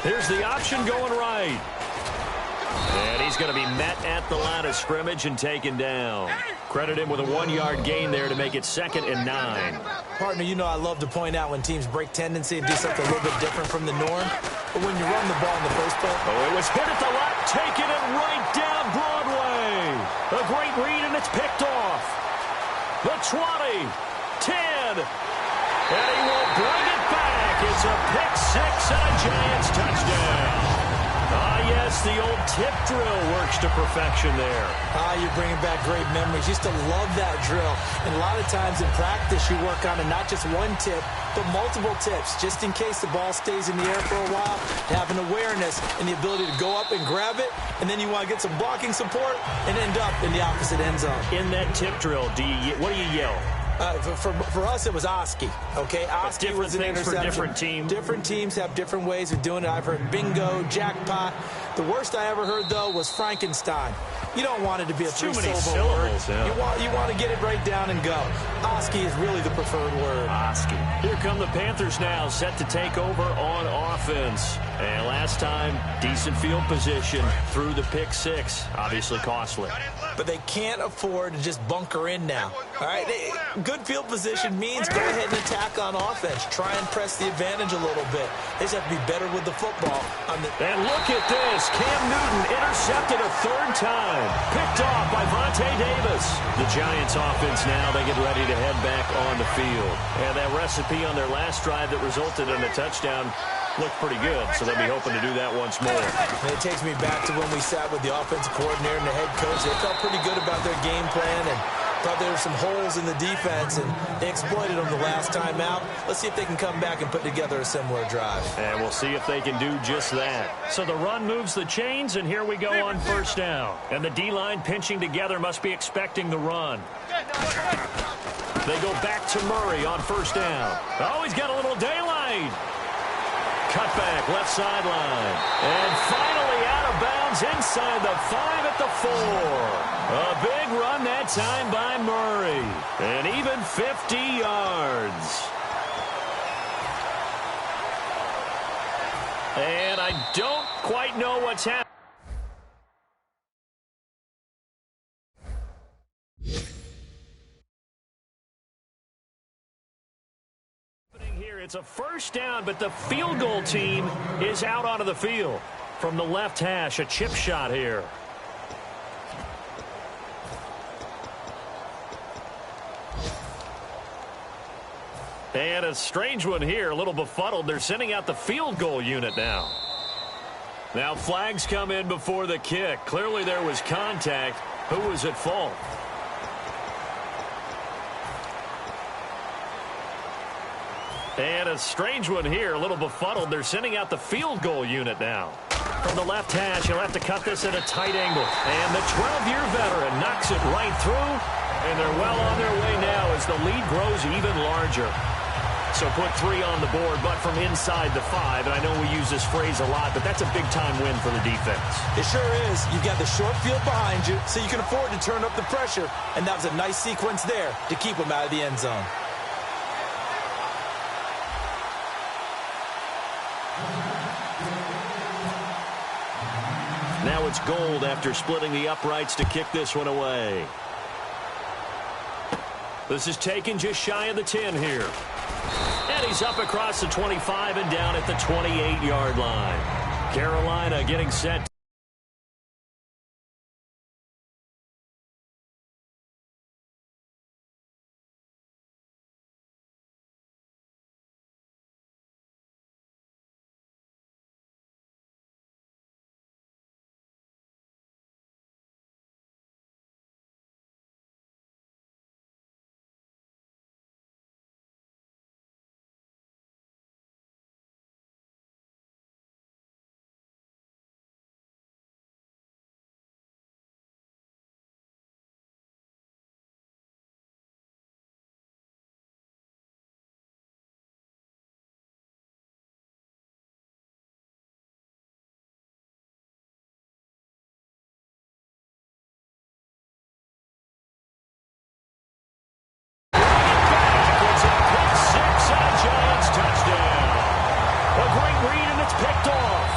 Here's the option going right. And he's going to be met at the line of scrimmage and taken down. Credit him with a 1-yard gain there to make it 2nd and 9. Partner, I love to point out when teams break tendency and do something a little bit different from the norm. But when you run the ball in the first play. Oh, it was hit at the left, taking it right down Broadway. A great read, and it's picked off. The 20, 10, and he will bring it back. It's a pick six and a Giants touchdown. Yes, the old tip drill works to perfection there. You're bringing back great memories. Used to love that drill. And a lot of times in practice, you work on it, not just one tip, but multiple tips, just in case the ball stays in the air for a while, to have an awareness and the ability to go up and grab it, and then you want to get some blocking support and end up in the opposite end zone. In that tip drill, what do you yell? For us, it was Oski. Okay, Oski was an interception. For different teams. Different teams have different ways of doing it. I've heard bingo, jackpot. The worst I ever heard, though, was Frankenstein. You don't want it to be a three-syllable word. Yeah. You want to get it right down and go. Oski is really the preferred word. Oski. Here come the Panthers now, set to take over on offense. And last time, decent field position through the pick six. Obviously costly. But they can't afford to just bunker in now. All right, good field position means go ahead and attack on offense. Try and press the advantage a little bit. They just have to be better with the football. And look at this. Cam Newton intercepted a third time. Picked off by Vontae Davis. The Giants offense now, they get ready to head back on the field. And that recipe on their last drive that resulted in a touchdown looked pretty good, so they'll be hoping to do that once more. And it takes me back to when we sat with the offensive coordinator and the head coach. They felt pretty good about their game plan and thought there were some holes in the defense, and they exploited them the last time out. Let's see if they can come back and put together a similar drive. And we'll see if they can do just that. So the run moves the chains, and here we go on first down. And the D-line pinching together must be expecting the run. They go back to Murray on first down. Oh, he's got a little daylight. Cutback, left sideline. And finally out of bounds inside the 5 at the 4. A big run that time by Murray. And even 50 yards. And I don't quite know what's happening. It's a first down, but the field goal team is out onto the field. From the left hash, a chip shot here. And a strange one here, a little befuddled. They're sending out the field goal unit now. Now flags come in before the kick. Clearly there was contact. Who was at fault? And a strange one here, a little befuddled. They're sending out the field goal unit now. From the left hash, he'll have to cut this at a tight angle. And the 12-year veteran knocks it right through. And they're well on their way now as the lead grows even larger. So put 3 on the board, but from inside the 5. And I know we use this phrase a lot, but that's a big-time win for the defense. It sure is. You've got the short field behind you, so you can afford to turn up the pressure. And that was a nice sequence there to keep them out of the end zone. Now it's Gold after splitting the uprights to kick this one away. This is taken just shy of the 10 here. And he's up across the 25 and down at the 28-yard line. Carolina getting set. Picked off.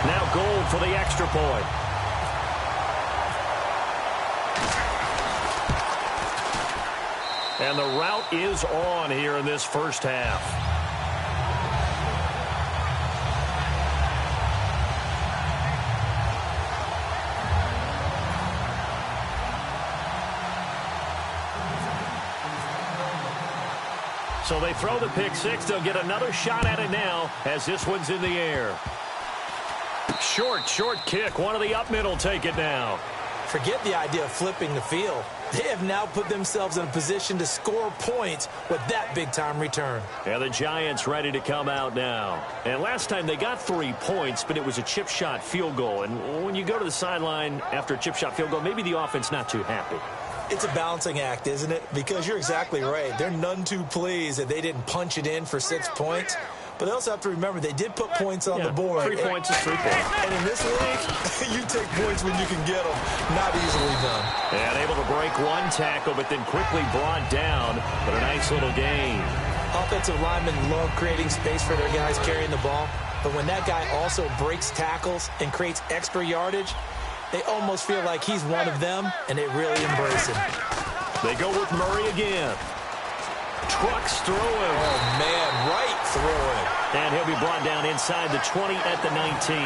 Now Gold for the extra point. And the route is on here in this first half. So they throw the pick six. They'll get another shot at it now as this one's in the air. Short kick. One of the up middle take it now. Forget the idea of flipping the field. They have now put themselves in a position to score points with that big-time return. Yeah, the Giants ready to come out now. And last time they got 3 points, but it was a chip shot field goal. And when you go to the sideline after a chip shot field goal, maybe the offense not too happy. It's a balancing act, isn't it? Because you're exactly right. They're none too pleased that they didn't punch it in for 6 points. But they also have to remember they did put points on the board. 3 points is 3 points. And in this league, you take points when you can get them. Not easily done. And able to break one tackle, but then quickly brought down. But a nice little gain. Offensive linemen love creating space for their guys carrying the ball. But when that guy also breaks tackles and creates extra yardage, they almost feel like he's one of them, and they really embrace him. They go with Murray again. Trucks throwing. Oh, man, right throwing. And he'll be brought down inside the 20 at the 19.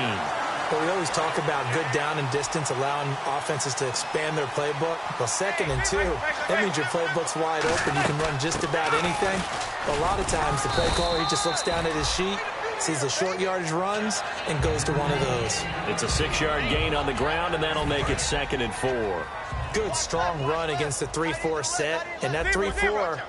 Well, we always talk about good down and distance, allowing offenses to expand their playbook. Well, 2nd and 2, that means your playbook's wide open. You can run just about anything. But a lot of times, the play caller, he just looks down at his sheet, sees the short yardage runs, and goes to one of those. It's a 6-yard gain on the ground, and that'll make it 2nd and 4. Good, strong run against the 3-4 set. And that 3-4,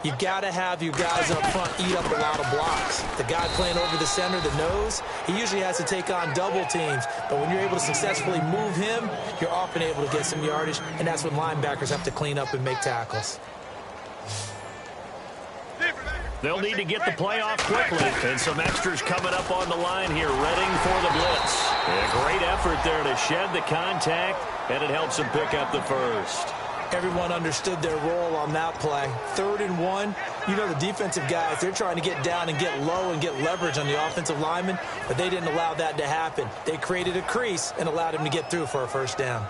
you've got to have you guys up front eat up a lot of blocks. The guy playing over the center, the nose, he usually has to take on double teams. But when you're able to successfully move him, you're often able to get some yardage, and that's when linebackers have to clean up and make tackles. They'll need to get the play off quickly, and some extras coming up on the line here, readying for the blitz. And a great effort there to shed the contact, and it helps them pick up the first. Everyone understood their role on that play. 3rd and 1, you know the defensive guys, they're trying to get down and get low and get leverage on the offensive lineman, but they didn't allow that to happen. They created a crease and allowed him to get through for a first down.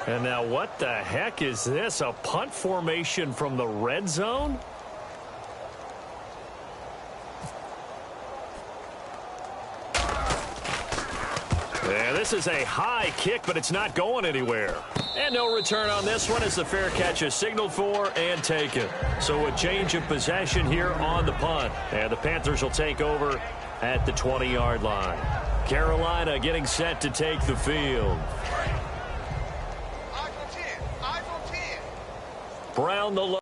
And now what the heck is this? A punt formation from the red zone? Yeah, this is a high kick, but it's not going anywhere. And no return on this one as the fair catch is signaled for and taken. So a change of possession here on the punt. And the Panthers will take over at the 20-yard line. Carolina getting set to take the field. Brown the low.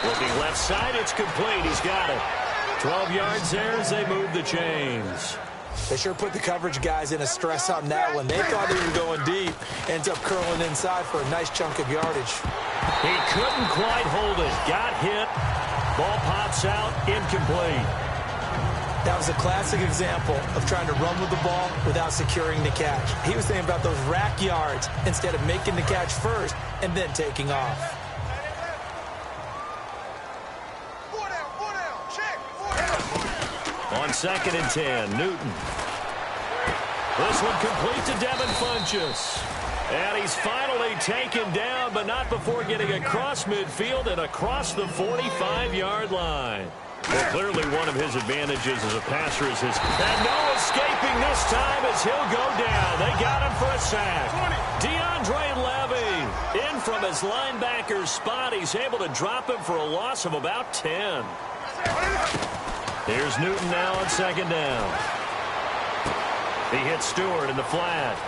Looking left side, it's complete. He's got it. 12 yards there as they move the chains. They sure put the coverage guys in a stress on that one. They thought he was going deep. Ends up curling inside for a nice chunk of yardage. He couldn't quite hold it. Got hit. Ball pops out. Incomplete. That was a classic example of trying to run with the ball without securing the catch. He was thinking about those rack yards instead of making the catch first and then taking off. On 2nd and 10, Newton. This one complete to Devin Funchess. And he's finally taken down, but not before getting across midfield and across the 45-yard line. Well, clearly one of his advantages as a passer is his... And no escaping this time as he'll go down. They got him for a sack. DeAndre Levy in from his linebacker's spot. He's able to drop him for a loss of about 10. Here's Newton now on 2nd down. He hits Stewart in the flat.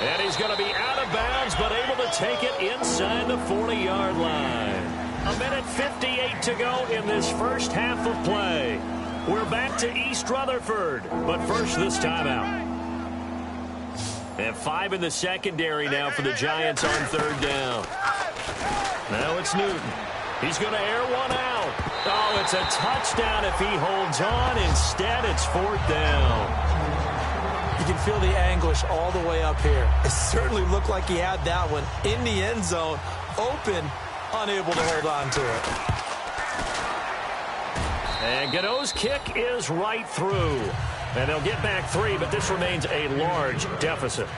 And he's going to be out of bounds, but able to take it inside the 40-yard line. 1:58 to go in this first half of play. We're back to East Rutherford, but first this timeout. And 5 in the secondary now for the Giants on 3rd down. Now it's Newton. He's going to air one out. Oh, it's a touchdown if he holds on. Instead, it's 4th down. You can feel the anguish all the way up here. It certainly looked like he had that one in the end zone, open, unable to hold on to it. And Gano's kick is right through. And they'll get back 3, but this remains a large deficit.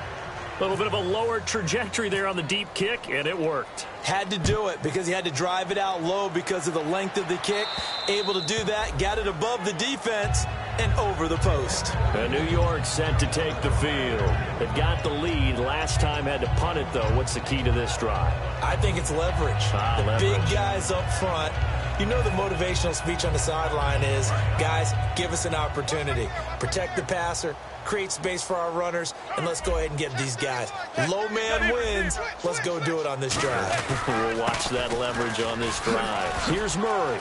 A little bit of a lower trajectory there on the deep kick, and it worked. Had to do it because he had to drive it out low because of the length of the kick. Able to do that, got it above the defense, and over the post. And New York set to take the field. They've got the lead. Last time had to punt it, though. What's the key to this drive? I think it's leverage. Leverage. Big guys up front. You know the motivational speech on the sideline is, guys, give us an opportunity. Protect the passer, create space for our runners, and let's go ahead and get these guys. Low man wins. Let's go do it on this drive. We'll watch that leverage on this drive. Here's Murray.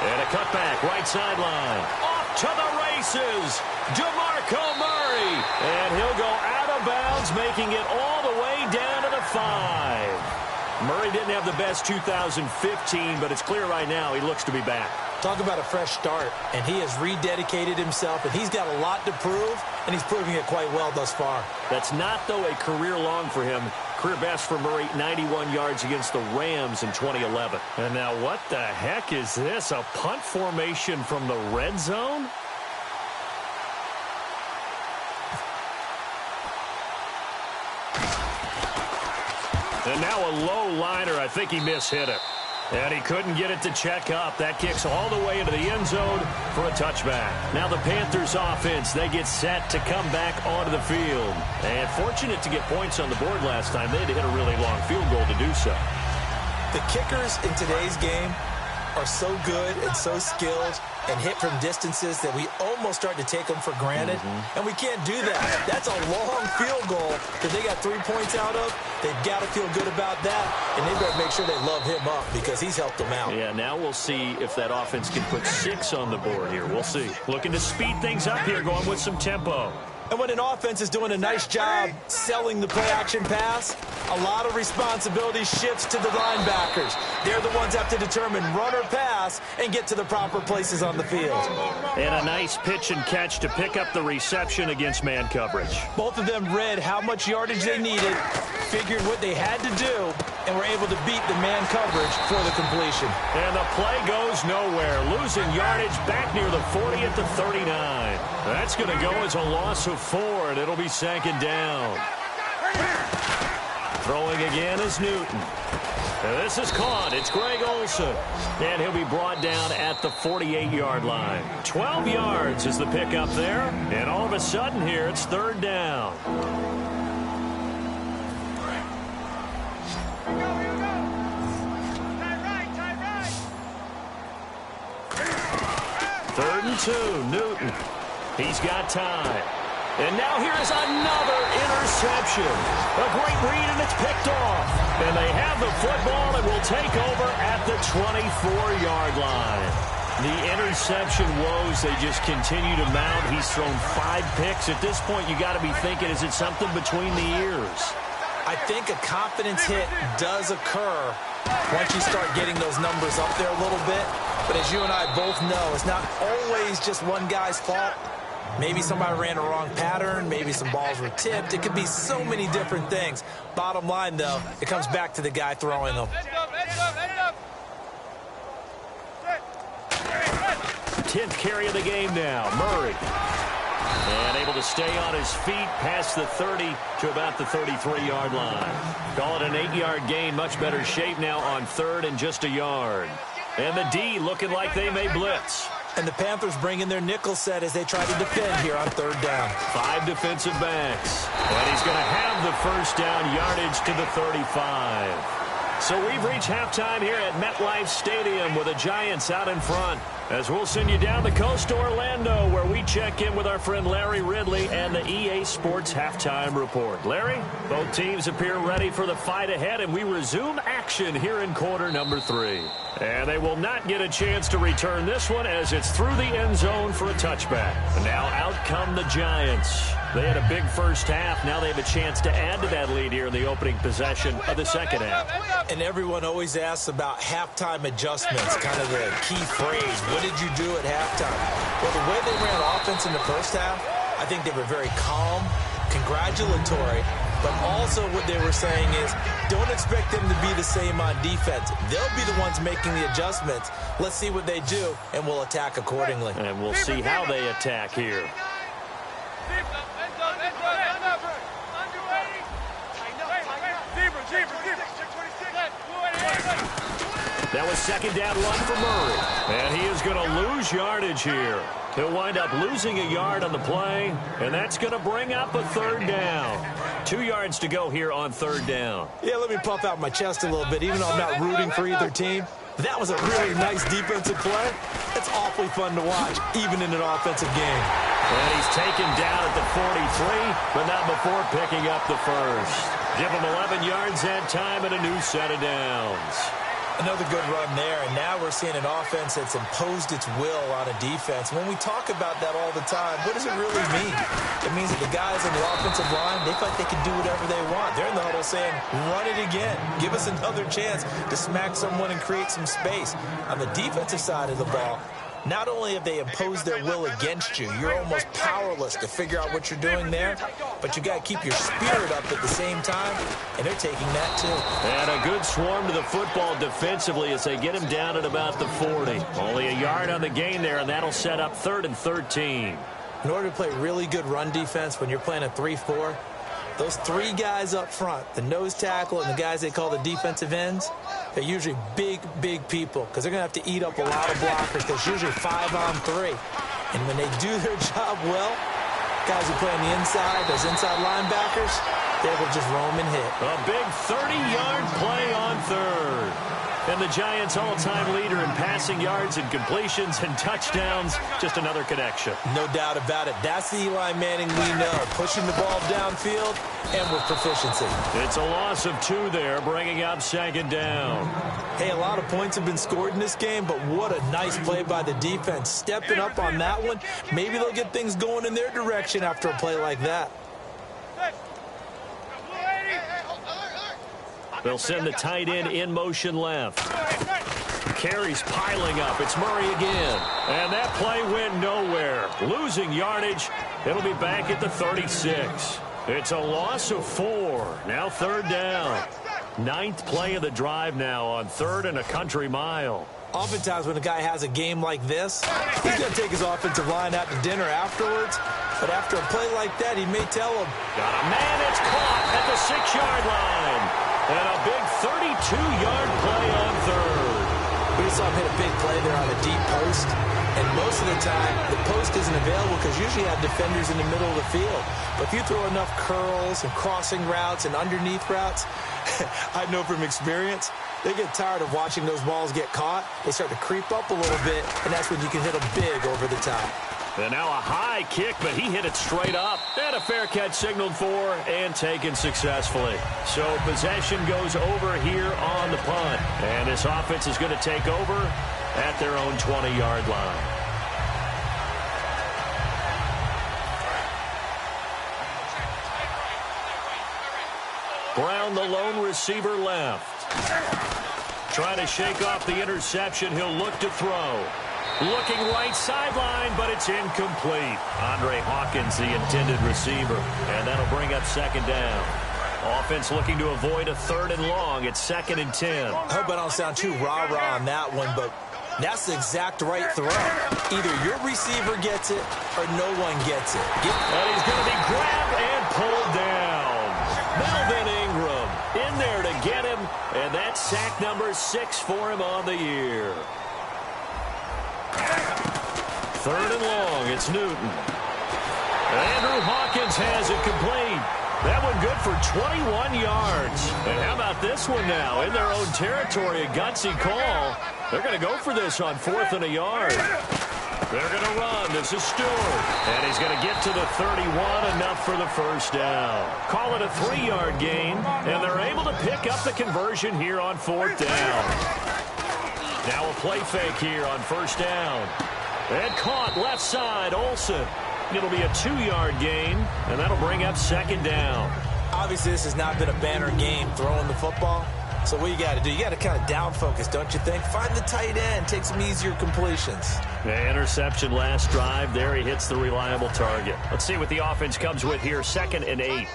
And a cutback, right sideline. Off to the races, DeMarco Murray. And he'll go out of bounds, making it all the way down to the 5. Murray didn't have the best 2015, but it's clear right now he looks to be back. Talk about a fresh start, and he has rededicated himself, and he's got a lot to prove, and he's proving it quite well thus far. That's not, though, a career long for him. Career best for Murray, 91 yards against the Rams in 2011. And now what the heck is this? A punt formation from the red zone? And now a low liner. I think he mishit it. And he couldn't get it to check up. That kicks all the way into the end zone for a touchback. Now the Panthers offense, they get set to come back onto the field. And fortunate to get points on the board last time. They had to hit a really long field goal to do so. The kickers in today's game are so good and so skilled and hit from distances that we almost start to take them for granted. And we can't do that. That's a long field goal that they got 3 points out of. They've got to feel good about that, and they better make sure they love him up because he's helped them out. Yeah, now we'll see if that offense can put 6 on the board here. We'll see. Looking to speed things up here, going with some tempo. And when an offense is doing a nice job selling the play-action pass, a lot of responsibility shifts to the linebackers. They're the ones that have to determine run or pass and get to the proper places on the field. And a nice pitch and catch to pick up the reception against man coverage. Both of them read how much yardage they needed, figured what they had to do, and were able to beat the man coverage for the completion. And the play goes nowhere. Losing yardage back near the 40 at the 39. That's going to go as a loss of 4, and it'll be second down. Throwing again is Newton. And this is caught. It's Greg Olsen. And he'll be brought down at the 48-yard line. 12 yards is the pickup there. And all of a sudden here, it's third down. Third and 2, Newton. He's got time. And now here's another interception. A great read, and it's picked off. And they have the football and will take over at the 24-yard line. The interception woes, they just continue to mount. He's thrown 5 picks. At this point, you got to be thinking, is it something between the ears? I think a confidence hit does occur once you start getting those numbers up there a little bit. But as you and I both know, it's not always just one guy's fault. Maybe somebody ran a wrong pattern. Maybe some balls were tipped. It could be so many different things. Bottom line, though, it comes back to the guy throwing them. 10th carry of the game now, Murray. And able to stay on his feet past the 30 to about the 33-yard line. Call it an 8-yard gain. Much better shape now on third and just a yard. And the D looking like they may blitz. And the Panthers bring in their nickel set as they try to defend here on third down. 5 defensive backs. And he's going to have the first down, yardage to the 35. So we've reached halftime here at MetLife Stadium with the Giants out in front. As we'll send you down the coast to Orlando, where we check in with our friend Larry Ridley and the EA Sports Halftime Report. Larry, both teams appear ready for the fight ahead, and we resume action here in quarter number 3. And they will not get a chance to return this one as it's through the end zone for a touchback. Now out come the Giants. They had a big first half. Now they have a chance to add to that lead here in the opening possession of the second half. And everyone always asks about halftime adjustments, kind of the key phrase. What did you do at halftime? Well, the way they ran offense in the first half, I think they were very calm, congratulatory, but also what they were saying is don't expect them to be the same on defense. They'll be the ones making the adjustments. Let's see what they do, and we'll attack accordingly. And we'll see how they attack here. That was second down run for Murray. And he is going to lose yardage here. He'll wind up losing a yard on the play, and that's going to bring up a third down. 2 yards to go here on third down. Yeah, let me puff out my chest a little bit, even though I'm not rooting for either team. That was a really nice defensive play. It's awfully fun to watch, even in an offensive game. And he's taken down at the 43, but not before picking up the first. Give him 11 yards that time and a new set of downs. Another good run there, and now we're seeing an offense that's imposed its will on a defense. When we talk about that all the time, what does it really mean? It means that the guys on the offensive line, they feel like they can do whatever they want. They're in the huddle saying, run it again. Give us another chance to smack someone and create some space. On the defensive side of the ball, not only have they imposed their will against you, you're almost powerless to figure out what you're doing there, but you got to keep your spirit up at the same time, and they're taking that too. And a good swarm to the football defensively as they get him down at about the 40. Only a yard on the gain there, and that'll set up 3rd and 13. In order to play really good run defense when you're playing a 3-4, those 3 guys up front, the nose tackle and the guys they call the defensive ends, they're usually big people because they're going to have to eat up a lot of blockers because it's usually 5-on-3. And when they do their job well, guys who play on the inside, those inside linebackers, they will just roam and hit. A big 30-yard play on third. And the Giants' all-time leader in passing yards and completions and touchdowns. Just another connection. No doubt about it. That's the Eli Manning we know. Pushing the ball downfield and with proficiency. It's a loss of 2 there, bringing up 2nd down. Hey, a lot of points have been scored in this game, but what a nice play by the defense. Stepping up on that one. Maybe they'll get things going in their direction after a play like that. They'll send the tight end in motion left. Carries piling up. It's Murray again. And that play went nowhere. Losing yardage. It'll be back at the 36. It's a loss of 4. Now 3rd down. 9th play of the drive now on 3rd and a country mile. Oftentimes when a guy has a game like this, he's going to take his offensive line out to dinner afterwards. But after a play like that, he may tell him, got a man. It's caught at the 6-yard line. And a big 32-yard play on 3rd. We saw him hit a big play there on a deep post. And most of the time, the post isn't available because usually you have defenders in the middle of the field. But if you throw enough curls and crossing routes and underneath routes, I know from experience, they get tired of watching those balls get caught. They start to creep up a little bit, and that's when you can hit them big over the top. And now a high kick, but he hit it straight up. And a fair catch signaled for and taken successfully. So possession goes over here on the punt. And this offense is going to take over at their own 20-yard line. Brown, the lone receiver, left. Trying to shake off the interception. He'll look to throw. Looking right sideline, but it's incomplete. Andre Hawkins, the intended receiver. And that'll bring up 2nd down. Offense looking to avoid a 3rd and long. It's 2nd and 10. I hope I don't sound too rah-rah on that one, but that's the exact right throw. Either your receiver gets it or no one gets it. And he's going to be grabbed and pulled down. Melvin Ingram in there to get him. And that's sack number 6 for him on the year. 3rd and long, it's Newton. Andrew Hawkins has it complete. That one good for 21 yards. And how about this one now? In their own territory, a gutsy call. They're going to go for this on 4th and a yard. They're going to run. This is Stewart. And he's going to get to the 31, enough for the 1st down. Call it a 3-yard gain, and they're able to pick up the conversion here on 4th down. Now a play fake here on 1st down. And caught left side, Olsen. It'll be a 2-yard gain, and that'll bring up 2nd down. Obviously, this has not been a banner game throwing the football. So what you got to do, you got to kind of down focus, don't you think? Find the tight end, take some easier completions. The interception last drive. There he hits the reliable target. Let's see what the offense comes with here. 2nd and 8.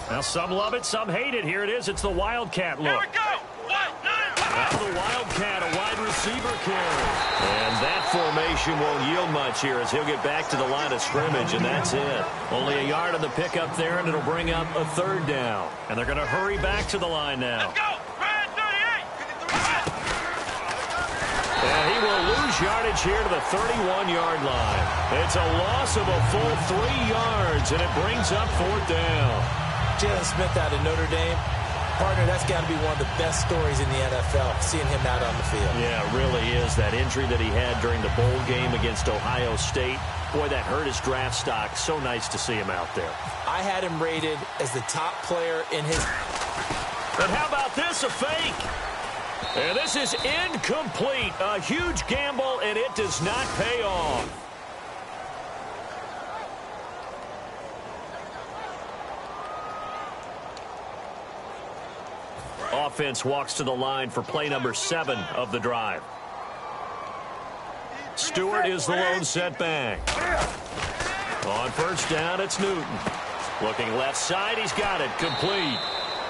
Now some love it, some hate it. Here it is. It's the Wildcat look. Here we go. Now the Wildcat, a wide receiver carry. And that formation won't yield much here as he'll get back to the line of scrimmage, and that's it. Only a yard on the pickup there, and it'll bring up a 3rd down. And they're going to hurry back to the line now. Let's go. Red 38. And he will lose yardage here to the 31-yard line. It's a loss of a full 3 yards, and it brings up 4th down. Jalen Smith out of Notre Dame. Partner, that's got to be one of the best stories in the NFL, seeing him out on the field. Yeah, it really is. That injury that he had during the bowl game against Ohio State, boy, that hurt his draft stock. So nice to see him out there. I had him rated as the top player in his... And how about this, a fake? And this is incomplete. A huge gamble, and it does not pay off. Offense walks to the line for play number 7 of the drive. Stewart is the lone setback. On first down, it's Newton. Looking left side, he's got it. Complete.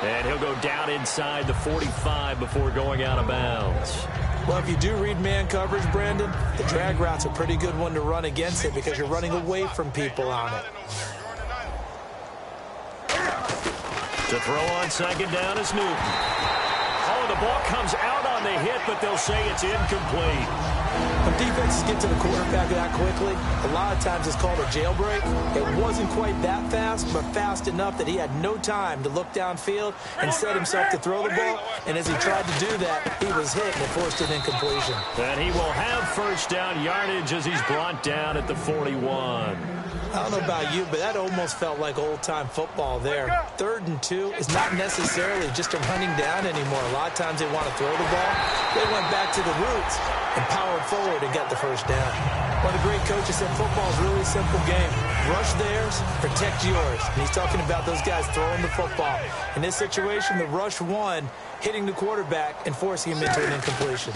And he'll go down inside the 45 before going out of bounds. Well, if you do read man coverage, Brandon, the drag route's a pretty good one to run against it because you're running away from people on it. To throw on second down is Newton. Oh, the ball comes out on the hit, but they'll say it's incomplete. When defenses get to the quarterback that quickly, a lot of times it's called a jailbreak. It wasn't quite that fast, but fast enough that he had no time to look downfield and set himself to throw the ball. And as he tried to do that, he was hit and forced an incompletion. And he will have first down yardage as he's brought down at the 41. I don't know about you, but that almost felt like old-time football there. 3rd and 2 is not necessarily just a running down anymore. A lot of times they want to throw the ball. They went back to the roots and powered forward and got the first down. One of the great coaches said football is really a simple game. Rush theirs, protect yours. And he's talking about those guys throwing the football. In this situation, the rush won, hitting the quarterback and forcing him into an incompletion.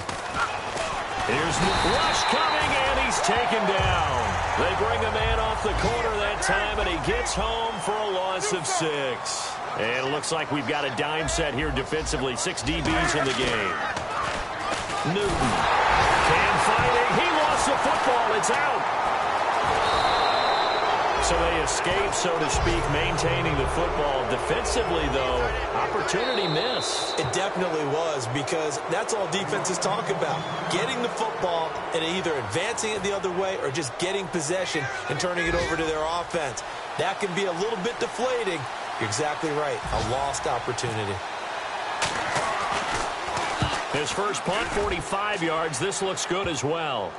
Here's the rush coming, and he's taken down. They bring a man off the corner that time, and he gets home for a loss of 6. And it looks like we've got a dime set here defensively. 6 DBs in the game. Newton can find it. He lost the football. It's out. So they escape, so to speak, maintaining the football. Defensively, though, opportunity miss. It definitely was, because that's all defenses talk about. Getting the football and either advancing it the other way or just getting possession and turning it over to their offense. That can be a little bit deflating. You're exactly right. A lost opportunity. His first punt, 45 yards. This looks good as well.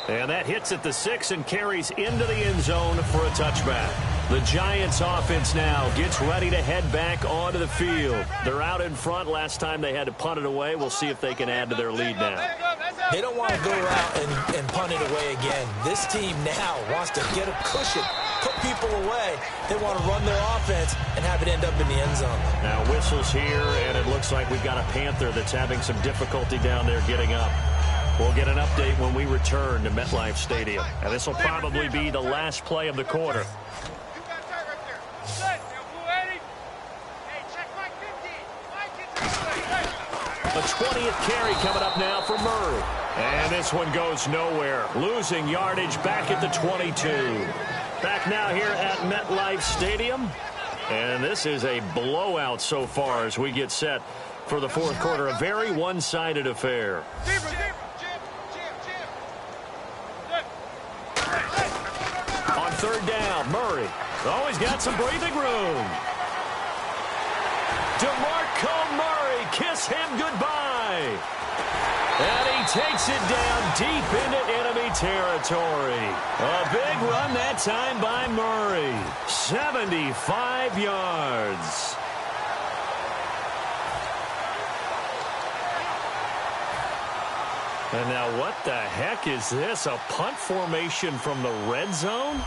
And that hits at the 6 and carries into the end zone for a touchback. The Giants offense now gets ready to head back onto the field. They're out in front. Last time they had to punt it away. We'll see if they can add to their lead now. They don't want to go out and punt it away again. This team now wants to get a cushion, put people away. They want to run their offense and have it end up in the end zone. Now whistles here, and it looks like we've got a Panther that's having some difficulty down there getting up. We'll get an update when we return to MetLife Stadium. And this will probably be the last play of the quarter. The 20th carry coming up now for Murray. And this one goes nowhere. Losing yardage back at the 22. Back now here at MetLife Stadium. And this is a blowout so far as we get set for the fourth quarter. A very one-sided affair. On third down, Murray. Oh, he's got some breathing room. DeMarco Murray, kiss him goodbye. And he takes it down deep into enemy territory. A big run that time by Murray. 75 yards. And now what the heck is this? A punt formation from the red zone?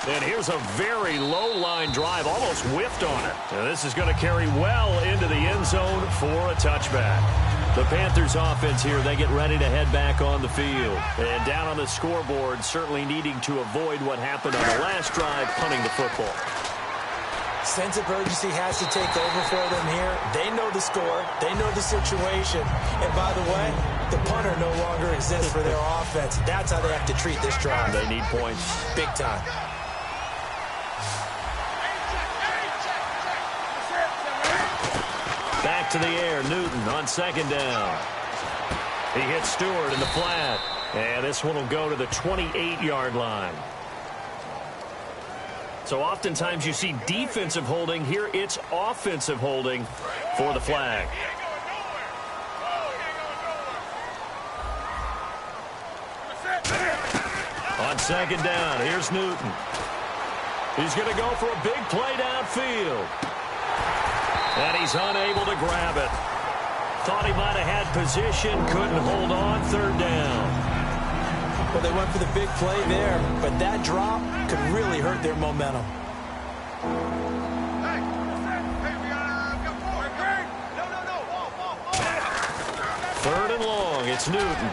And here's a very low-line drive, almost whiffed on it. And this is going to carry well into the end zone for a touchback. The Panthers offense here, they get ready to head back on the field. And down on the scoreboard, certainly needing to avoid what happened on the last drive, punting the football. Sense of urgency has to take over for them here. They know the score. They know the situation. And by the way, the punter no longer exists for their offense. That's how they have to treat this drive. They need points. Big time. Back to the air. Newton on second down. He hits Stewart in the flat. And this one will go to the 28-yard line. So oftentimes you see defensive holding. Here it's offensive holding for the flag. On second down, here's Newton. He's going to go for a big play downfield. And he's unable to grab it. Thought he might have had position, couldn't hold on, third down. Well, they went for the big play there, but that drop could really hurt their momentum. Third and long, it's Newton.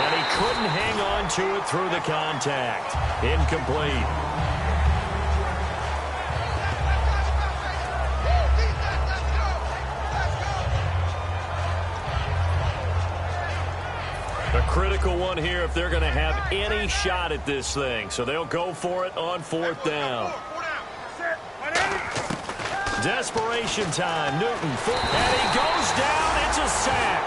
And he couldn't hang on to it through the contact. Incomplete. A critical one here if they're going to have any shot at this thing. So they'll go for it on fourth down. Desperation time. Newton. And he goes down. It's a sack.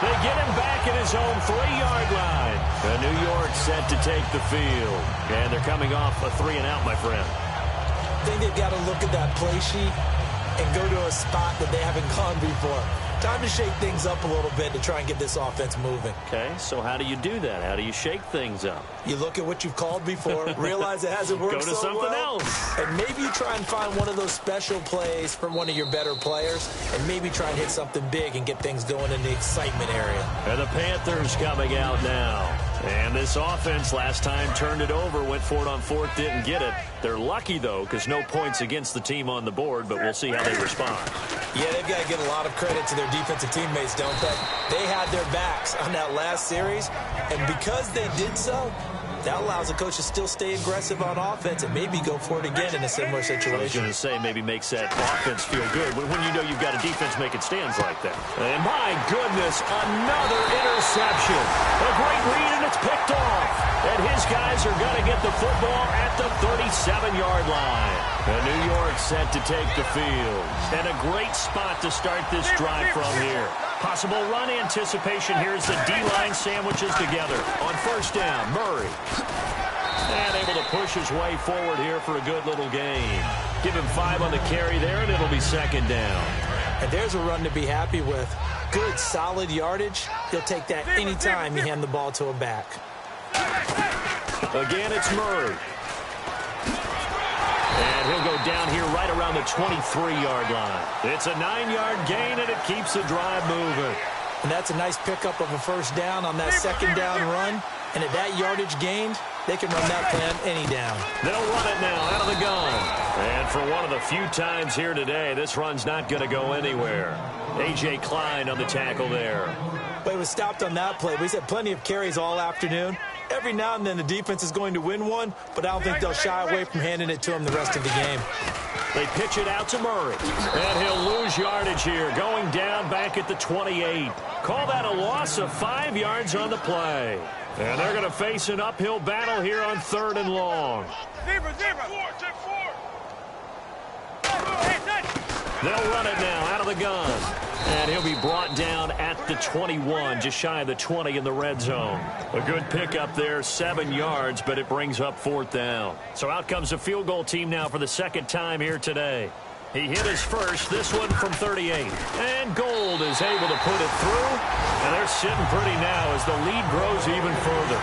They get him back at his own 3-yard line. New York set to take the field. And they're coming off a 3-and-out, my friend. I think they've got to look at that play sheet and go to a spot that they haven't gone before. Time to shake things up a little bit to try and get this offense moving. Okay, so how do you do that? How do you shake things up? You look at what you've called before, realize it hasn't worked Go to something else. And maybe you try and find one of those special plays from one of your better players, and maybe try and hit something big and get things going in the excitement area. And the Panthers coming out now. And this offense last time turned it over, went for it on fourth, didn't get it. They're lucky, though, because no points against the team on the board, but we'll see how they respond. Yeah, they've got to give a lot of credit to their defensive teammates, don't they? They had their backs on that last series, and because they did so, that allows the coach to still stay aggressive on offense and maybe go for it again in a similar situation. I was going to say maybe makes that offense feel good when you know you've got a defense making stands like that. And my goodness, another interception. A great read, and it's picked off. And his guys are going to get the football at the 37-yard line. And New York set to take the field. And a great spot to start this drive from here. Possible run anticipation here as the D-line sandwiches together. On first down, Murray. And able to push his way forward here for a good little gain. Give him 5 on the carry there, and it'll be second down. And there's a run to be happy with. Good, solid yardage. He'll take that anytime you hand the ball to him back. Again, it's Murray. And he'll go down here right around the 23-yard line. It's a 9-yard gain, and it keeps the drive moving. And that's a nice pickup of a first down on that second down run. And at that yardage gained, they can run that plan any down. They'll run it now out of the gun. And for one of the few times here today, this run's not going to go anywhere. A.J. Klein on the tackle there. But it was stopped on that play. We've had plenty of carries all afternoon. Every now and then the defense is going to win one, but I don't think they'll shy away from handing it to him the rest of the game. They pitch it out to Murray. And he'll lose yardage here, going down back at the 28. Call that a loss of 5 yards on the play. And they're going to face an uphill battle here on third and long. They'll run it now out of the gun. And he'll be brought down at the 21, just shy of the 20 in the red zone. A good pickup there, 7 yards, but it brings up fourth down. So out comes the field goal team now for the second time here today. He hit his first, this one from 38. And Gold is able to put it through. And they're sitting pretty now as the lead grows even further.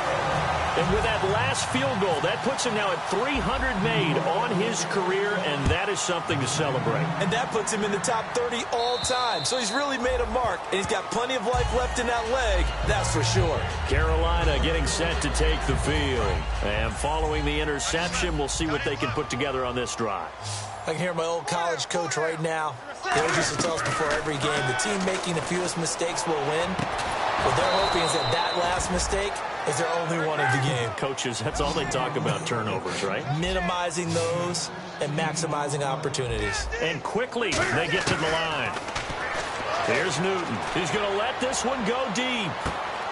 And with that last field goal, that puts him now at 300 made on his career, and that is something to celebrate. And that puts him in the top 30 all time. So he's really made a mark, and he's got plenty of life left in that leg, that's for sure. Carolina getting set to take the field. And following the interception, we'll see what they can put together on this drive. I can hear my old college coach right now. He always used to tell us before every game, the team making the fewest mistakes will win. What they're hoping is that last mistake is their only one of the game. Coaches, that's all they talk about, turnovers, right? Minimizing those and maximizing opportunities. And quickly, they get to the line. Here's Newton. He's going to let this one go deep.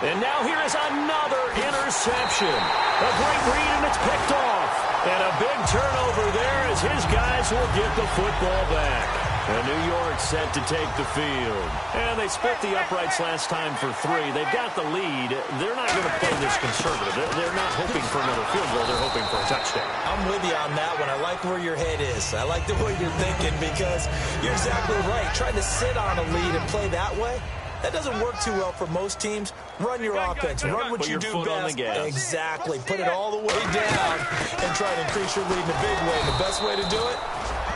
And now here is another interception. A great read, and it's picked off. And a big turnover there as his guys will get the football back. And New York set to take the field. And they split the uprights last time for 3. They've got the lead. They're not going to play this conservative. They're not hoping for another field goal. They're hoping for a touchdown. I'm with you on that one. I like where your head is. I like the way you're thinking because you're exactly right. Trying to sit on a lead and play that way, that doesn't work too well for most teams. Run your offense. Run what you do best. Exactly. Put it all the way down and try to increase your lead in a big way. And the best way to do it,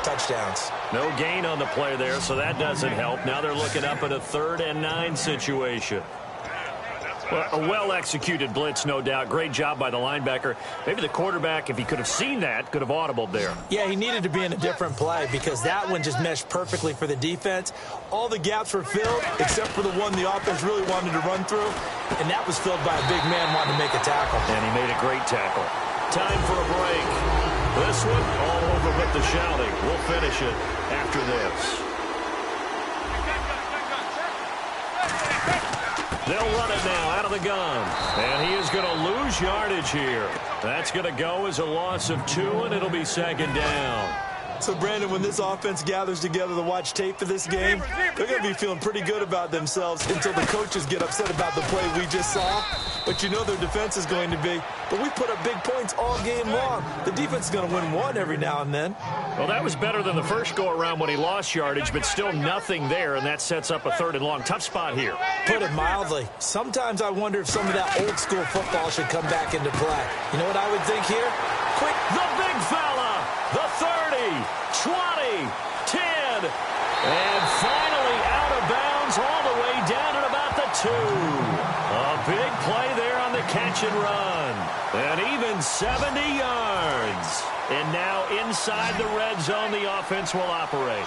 touchdowns. No gain on the play there, so that doesn't help. Now they're looking up at a 3rd and 9 situation. Well, a well-executed blitz, no doubt. Great job by the linebacker. Maybe the quarterback, if he could have seen that, could have audibled there. Yeah, he needed to be in a different play because that one just meshed perfectly for the defense. All the gaps were filled except for the one the offense really wanted to run through, and that was filled by a big man wanting to make a tackle. And he made a great tackle. Time for a break. This one, all over with the shouting. We'll finish it after this. They'll run it now out of the gun. And he is going to lose yardage here. That's going to go as a loss of 2, and it'll be 2nd down. So, Brandon, when this offense gathers together to watch tape for this game, they're going to be feeling pretty good about themselves until the coaches get upset about the play we just saw. But you know their defense is going to be. But we put up big points all game long. The defense is going to win one every now and then. Well, that was better than the first go-around when he lost yardage, but still nothing there, and that sets up a 3rd and long. Tough spot here. Put it mildly. Sometimes I wonder if some of that old-school football should come back into play. You know what I would think here? Quick. The big fella. The 30, 20, 10, and finally out of bounds all the way down at about the 2. A big play there on the catch and run. And even 70 yards. And now inside the red zone, the offense will operate.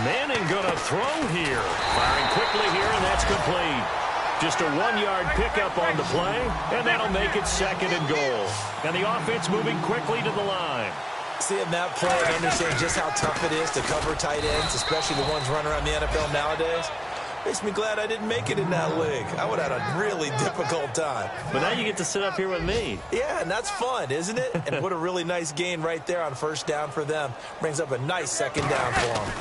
Manning going to throw here. Firing quickly here, and that's complete. Just a 1-yard pickup on the play, and that'll make it 2nd and goal. And the offense moving quickly to the line. Seeing that play and understanding just how tough it is to cover tight ends, especially the ones running around the NFL nowadays, makes me glad I didn't make it in that league. I would have had a really difficult time. But now you get to sit up here with me. Yeah, and that's fun, isn't it? And what a really nice gain right there on 1st down for them. Brings up a nice 2nd down for them.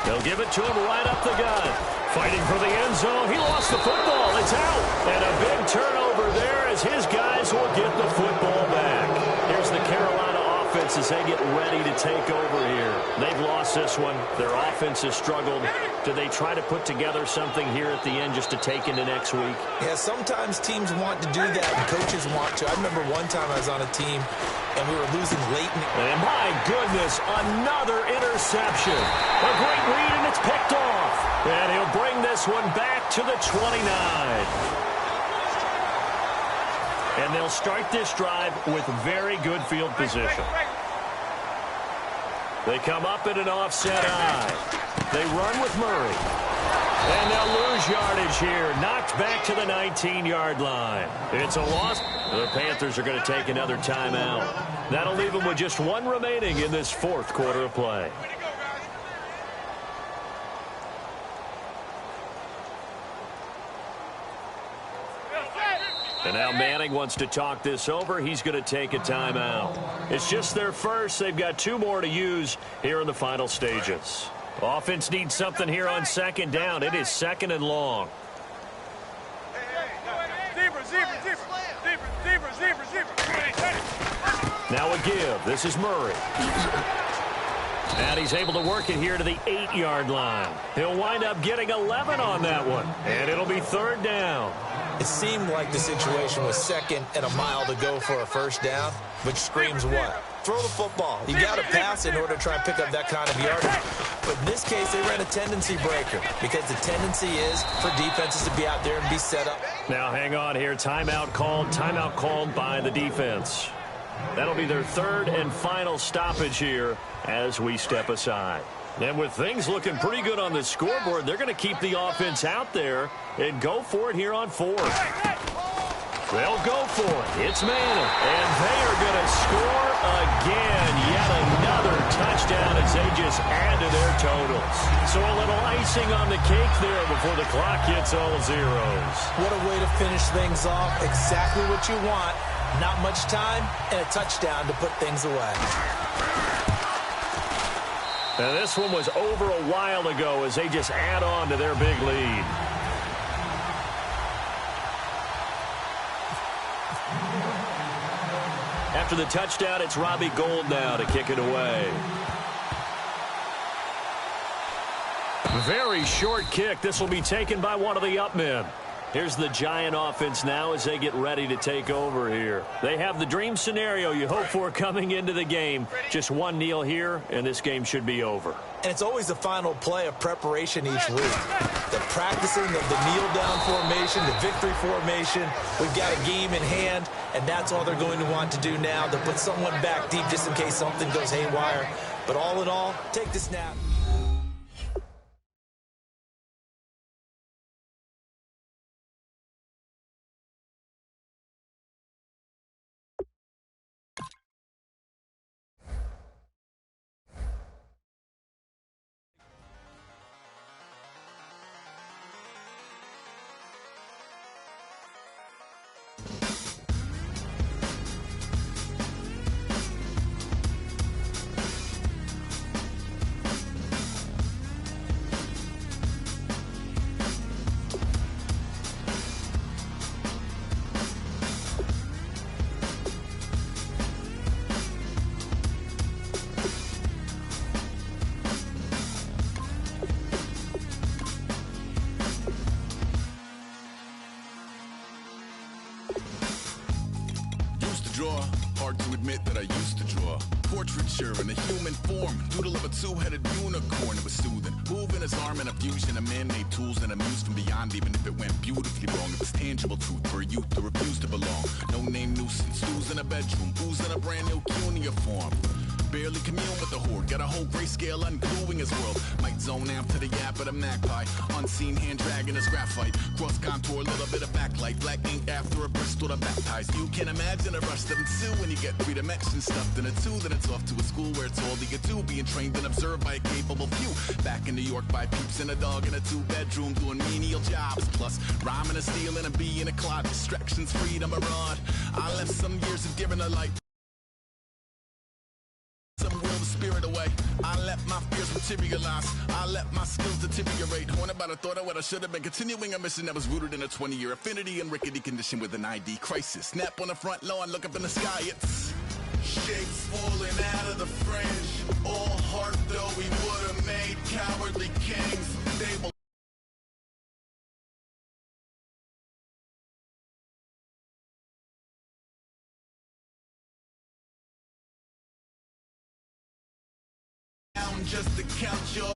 They'll give it to him right up the gut. Fighting for the end zone. He lost the football. It's out. And a big turnover there as his guys will get the football back. Here's the Carolina offense as they get ready to take over here. They've lost this one. Their offense has struggled. Do they try to put together something here at the end just to take into next week? Yeah, sometimes teams want to do that and coaches want to. I remember one time I was on a team and we were losing late. And my goodness, another interception. A great read, and it's picked off. And he'll bring this one back to the 29. And they'll start this drive with very good field position. They come up in an offset eye. They run with Murray. And they'll lose yardage here. Knocked back to the 19-yard line. It's a loss. The Panthers are going to take another timeout. That'll leave them with just 1 remaining in this 4th quarter of play. And now Manning wants to talk this over. He's going to take a timeout. It's just their first. They've got 2 more to use here in the final stages. Offense needs something here on 2nd down. It is 2nd and long. Now a give. This is Murray. And he's able to work it here to the 8-yard line. He'll wind up getting 11 on that one. And it'll be 3rd down. It seemed like the situation was 2nd and a mile to go for a 1st down, which screams what? Throw the football. You got to pass in order to try and pick up that kind of yardage. But in this case, they ran a tendency breaker because the tendency is for defenses to be out there and be set up. Now hang on here. Timeout called by the defense. That'll be their 3rd and final stoppage here as we step aside. And with things looking pretty good on the scoreboard, they're going to keep the offense out there and go for it here on 4th. They'll go for it. It's Manning. And they are going to score again. Yet another touchdown as they just add to their totals. So a little icing on the cake there before the clock hits all zeros. What a way to finish things off. Exactly what you want. Not much time and a touchdown to put things away. And this one was over a while ago as they just add on to their big lead. After the touchdown, it's Robbie Gould now to kick it away. Very short kick. This will be taken by one of the up men. Here's the Giant offense now as they get ready to take over here. They have the dream scenario you hope for coming into the game. Just one kneel here, and this game should be over. And it's always the final play of preparation each week. The practicing of the kneel-down formation, the victory formation. We've got a game in hand, and that's all they're going to want to do now, to put someone back deep just in case something goes haywire. But all in all, take the snap. Hard to admit that I used to draw portraiture in a human form, doodle of a two-headed unicorn. It was soothing, moving his arm in a fusion of man-made tools and a muse from beyond. Even if it went beautifully wrong, it was tangible truth for a youth to refuse to belong. No name nuisance, stews in a bedroom, oozing a brand new cuneiform. Barely commune with the horde, got a whole grayscale ungluing his world. Might zone amp to the yap of the magpie, unseen hand dragging his graphite. Cross contour, a little bit of backlight, black ink after a Bristol to baptize. You can imagine a rush that ensue when you get 3 dimensions stuffed in a 2. Then it's off to a school where it's all you get to, being trained and observed by a capable few. Back in New York by peeps and a dog in a 2-bedroom doing menial jobs. Plus rhyming and stealing and being a clod, distractions, freedom, a rod. I left some years of giving a light. Some will the spirit away. I let my fears materialize. I let my skills deteriorate. Haunted by the thought of what I should have been. Continuing a mission that was rooted in a 20-year affinity and rickety condition with an ID crisis. Snap on the front lawn, look up in the sky. It's shapes falling out of the fringe. All heart though we would have made cowardly kings. They will just to count your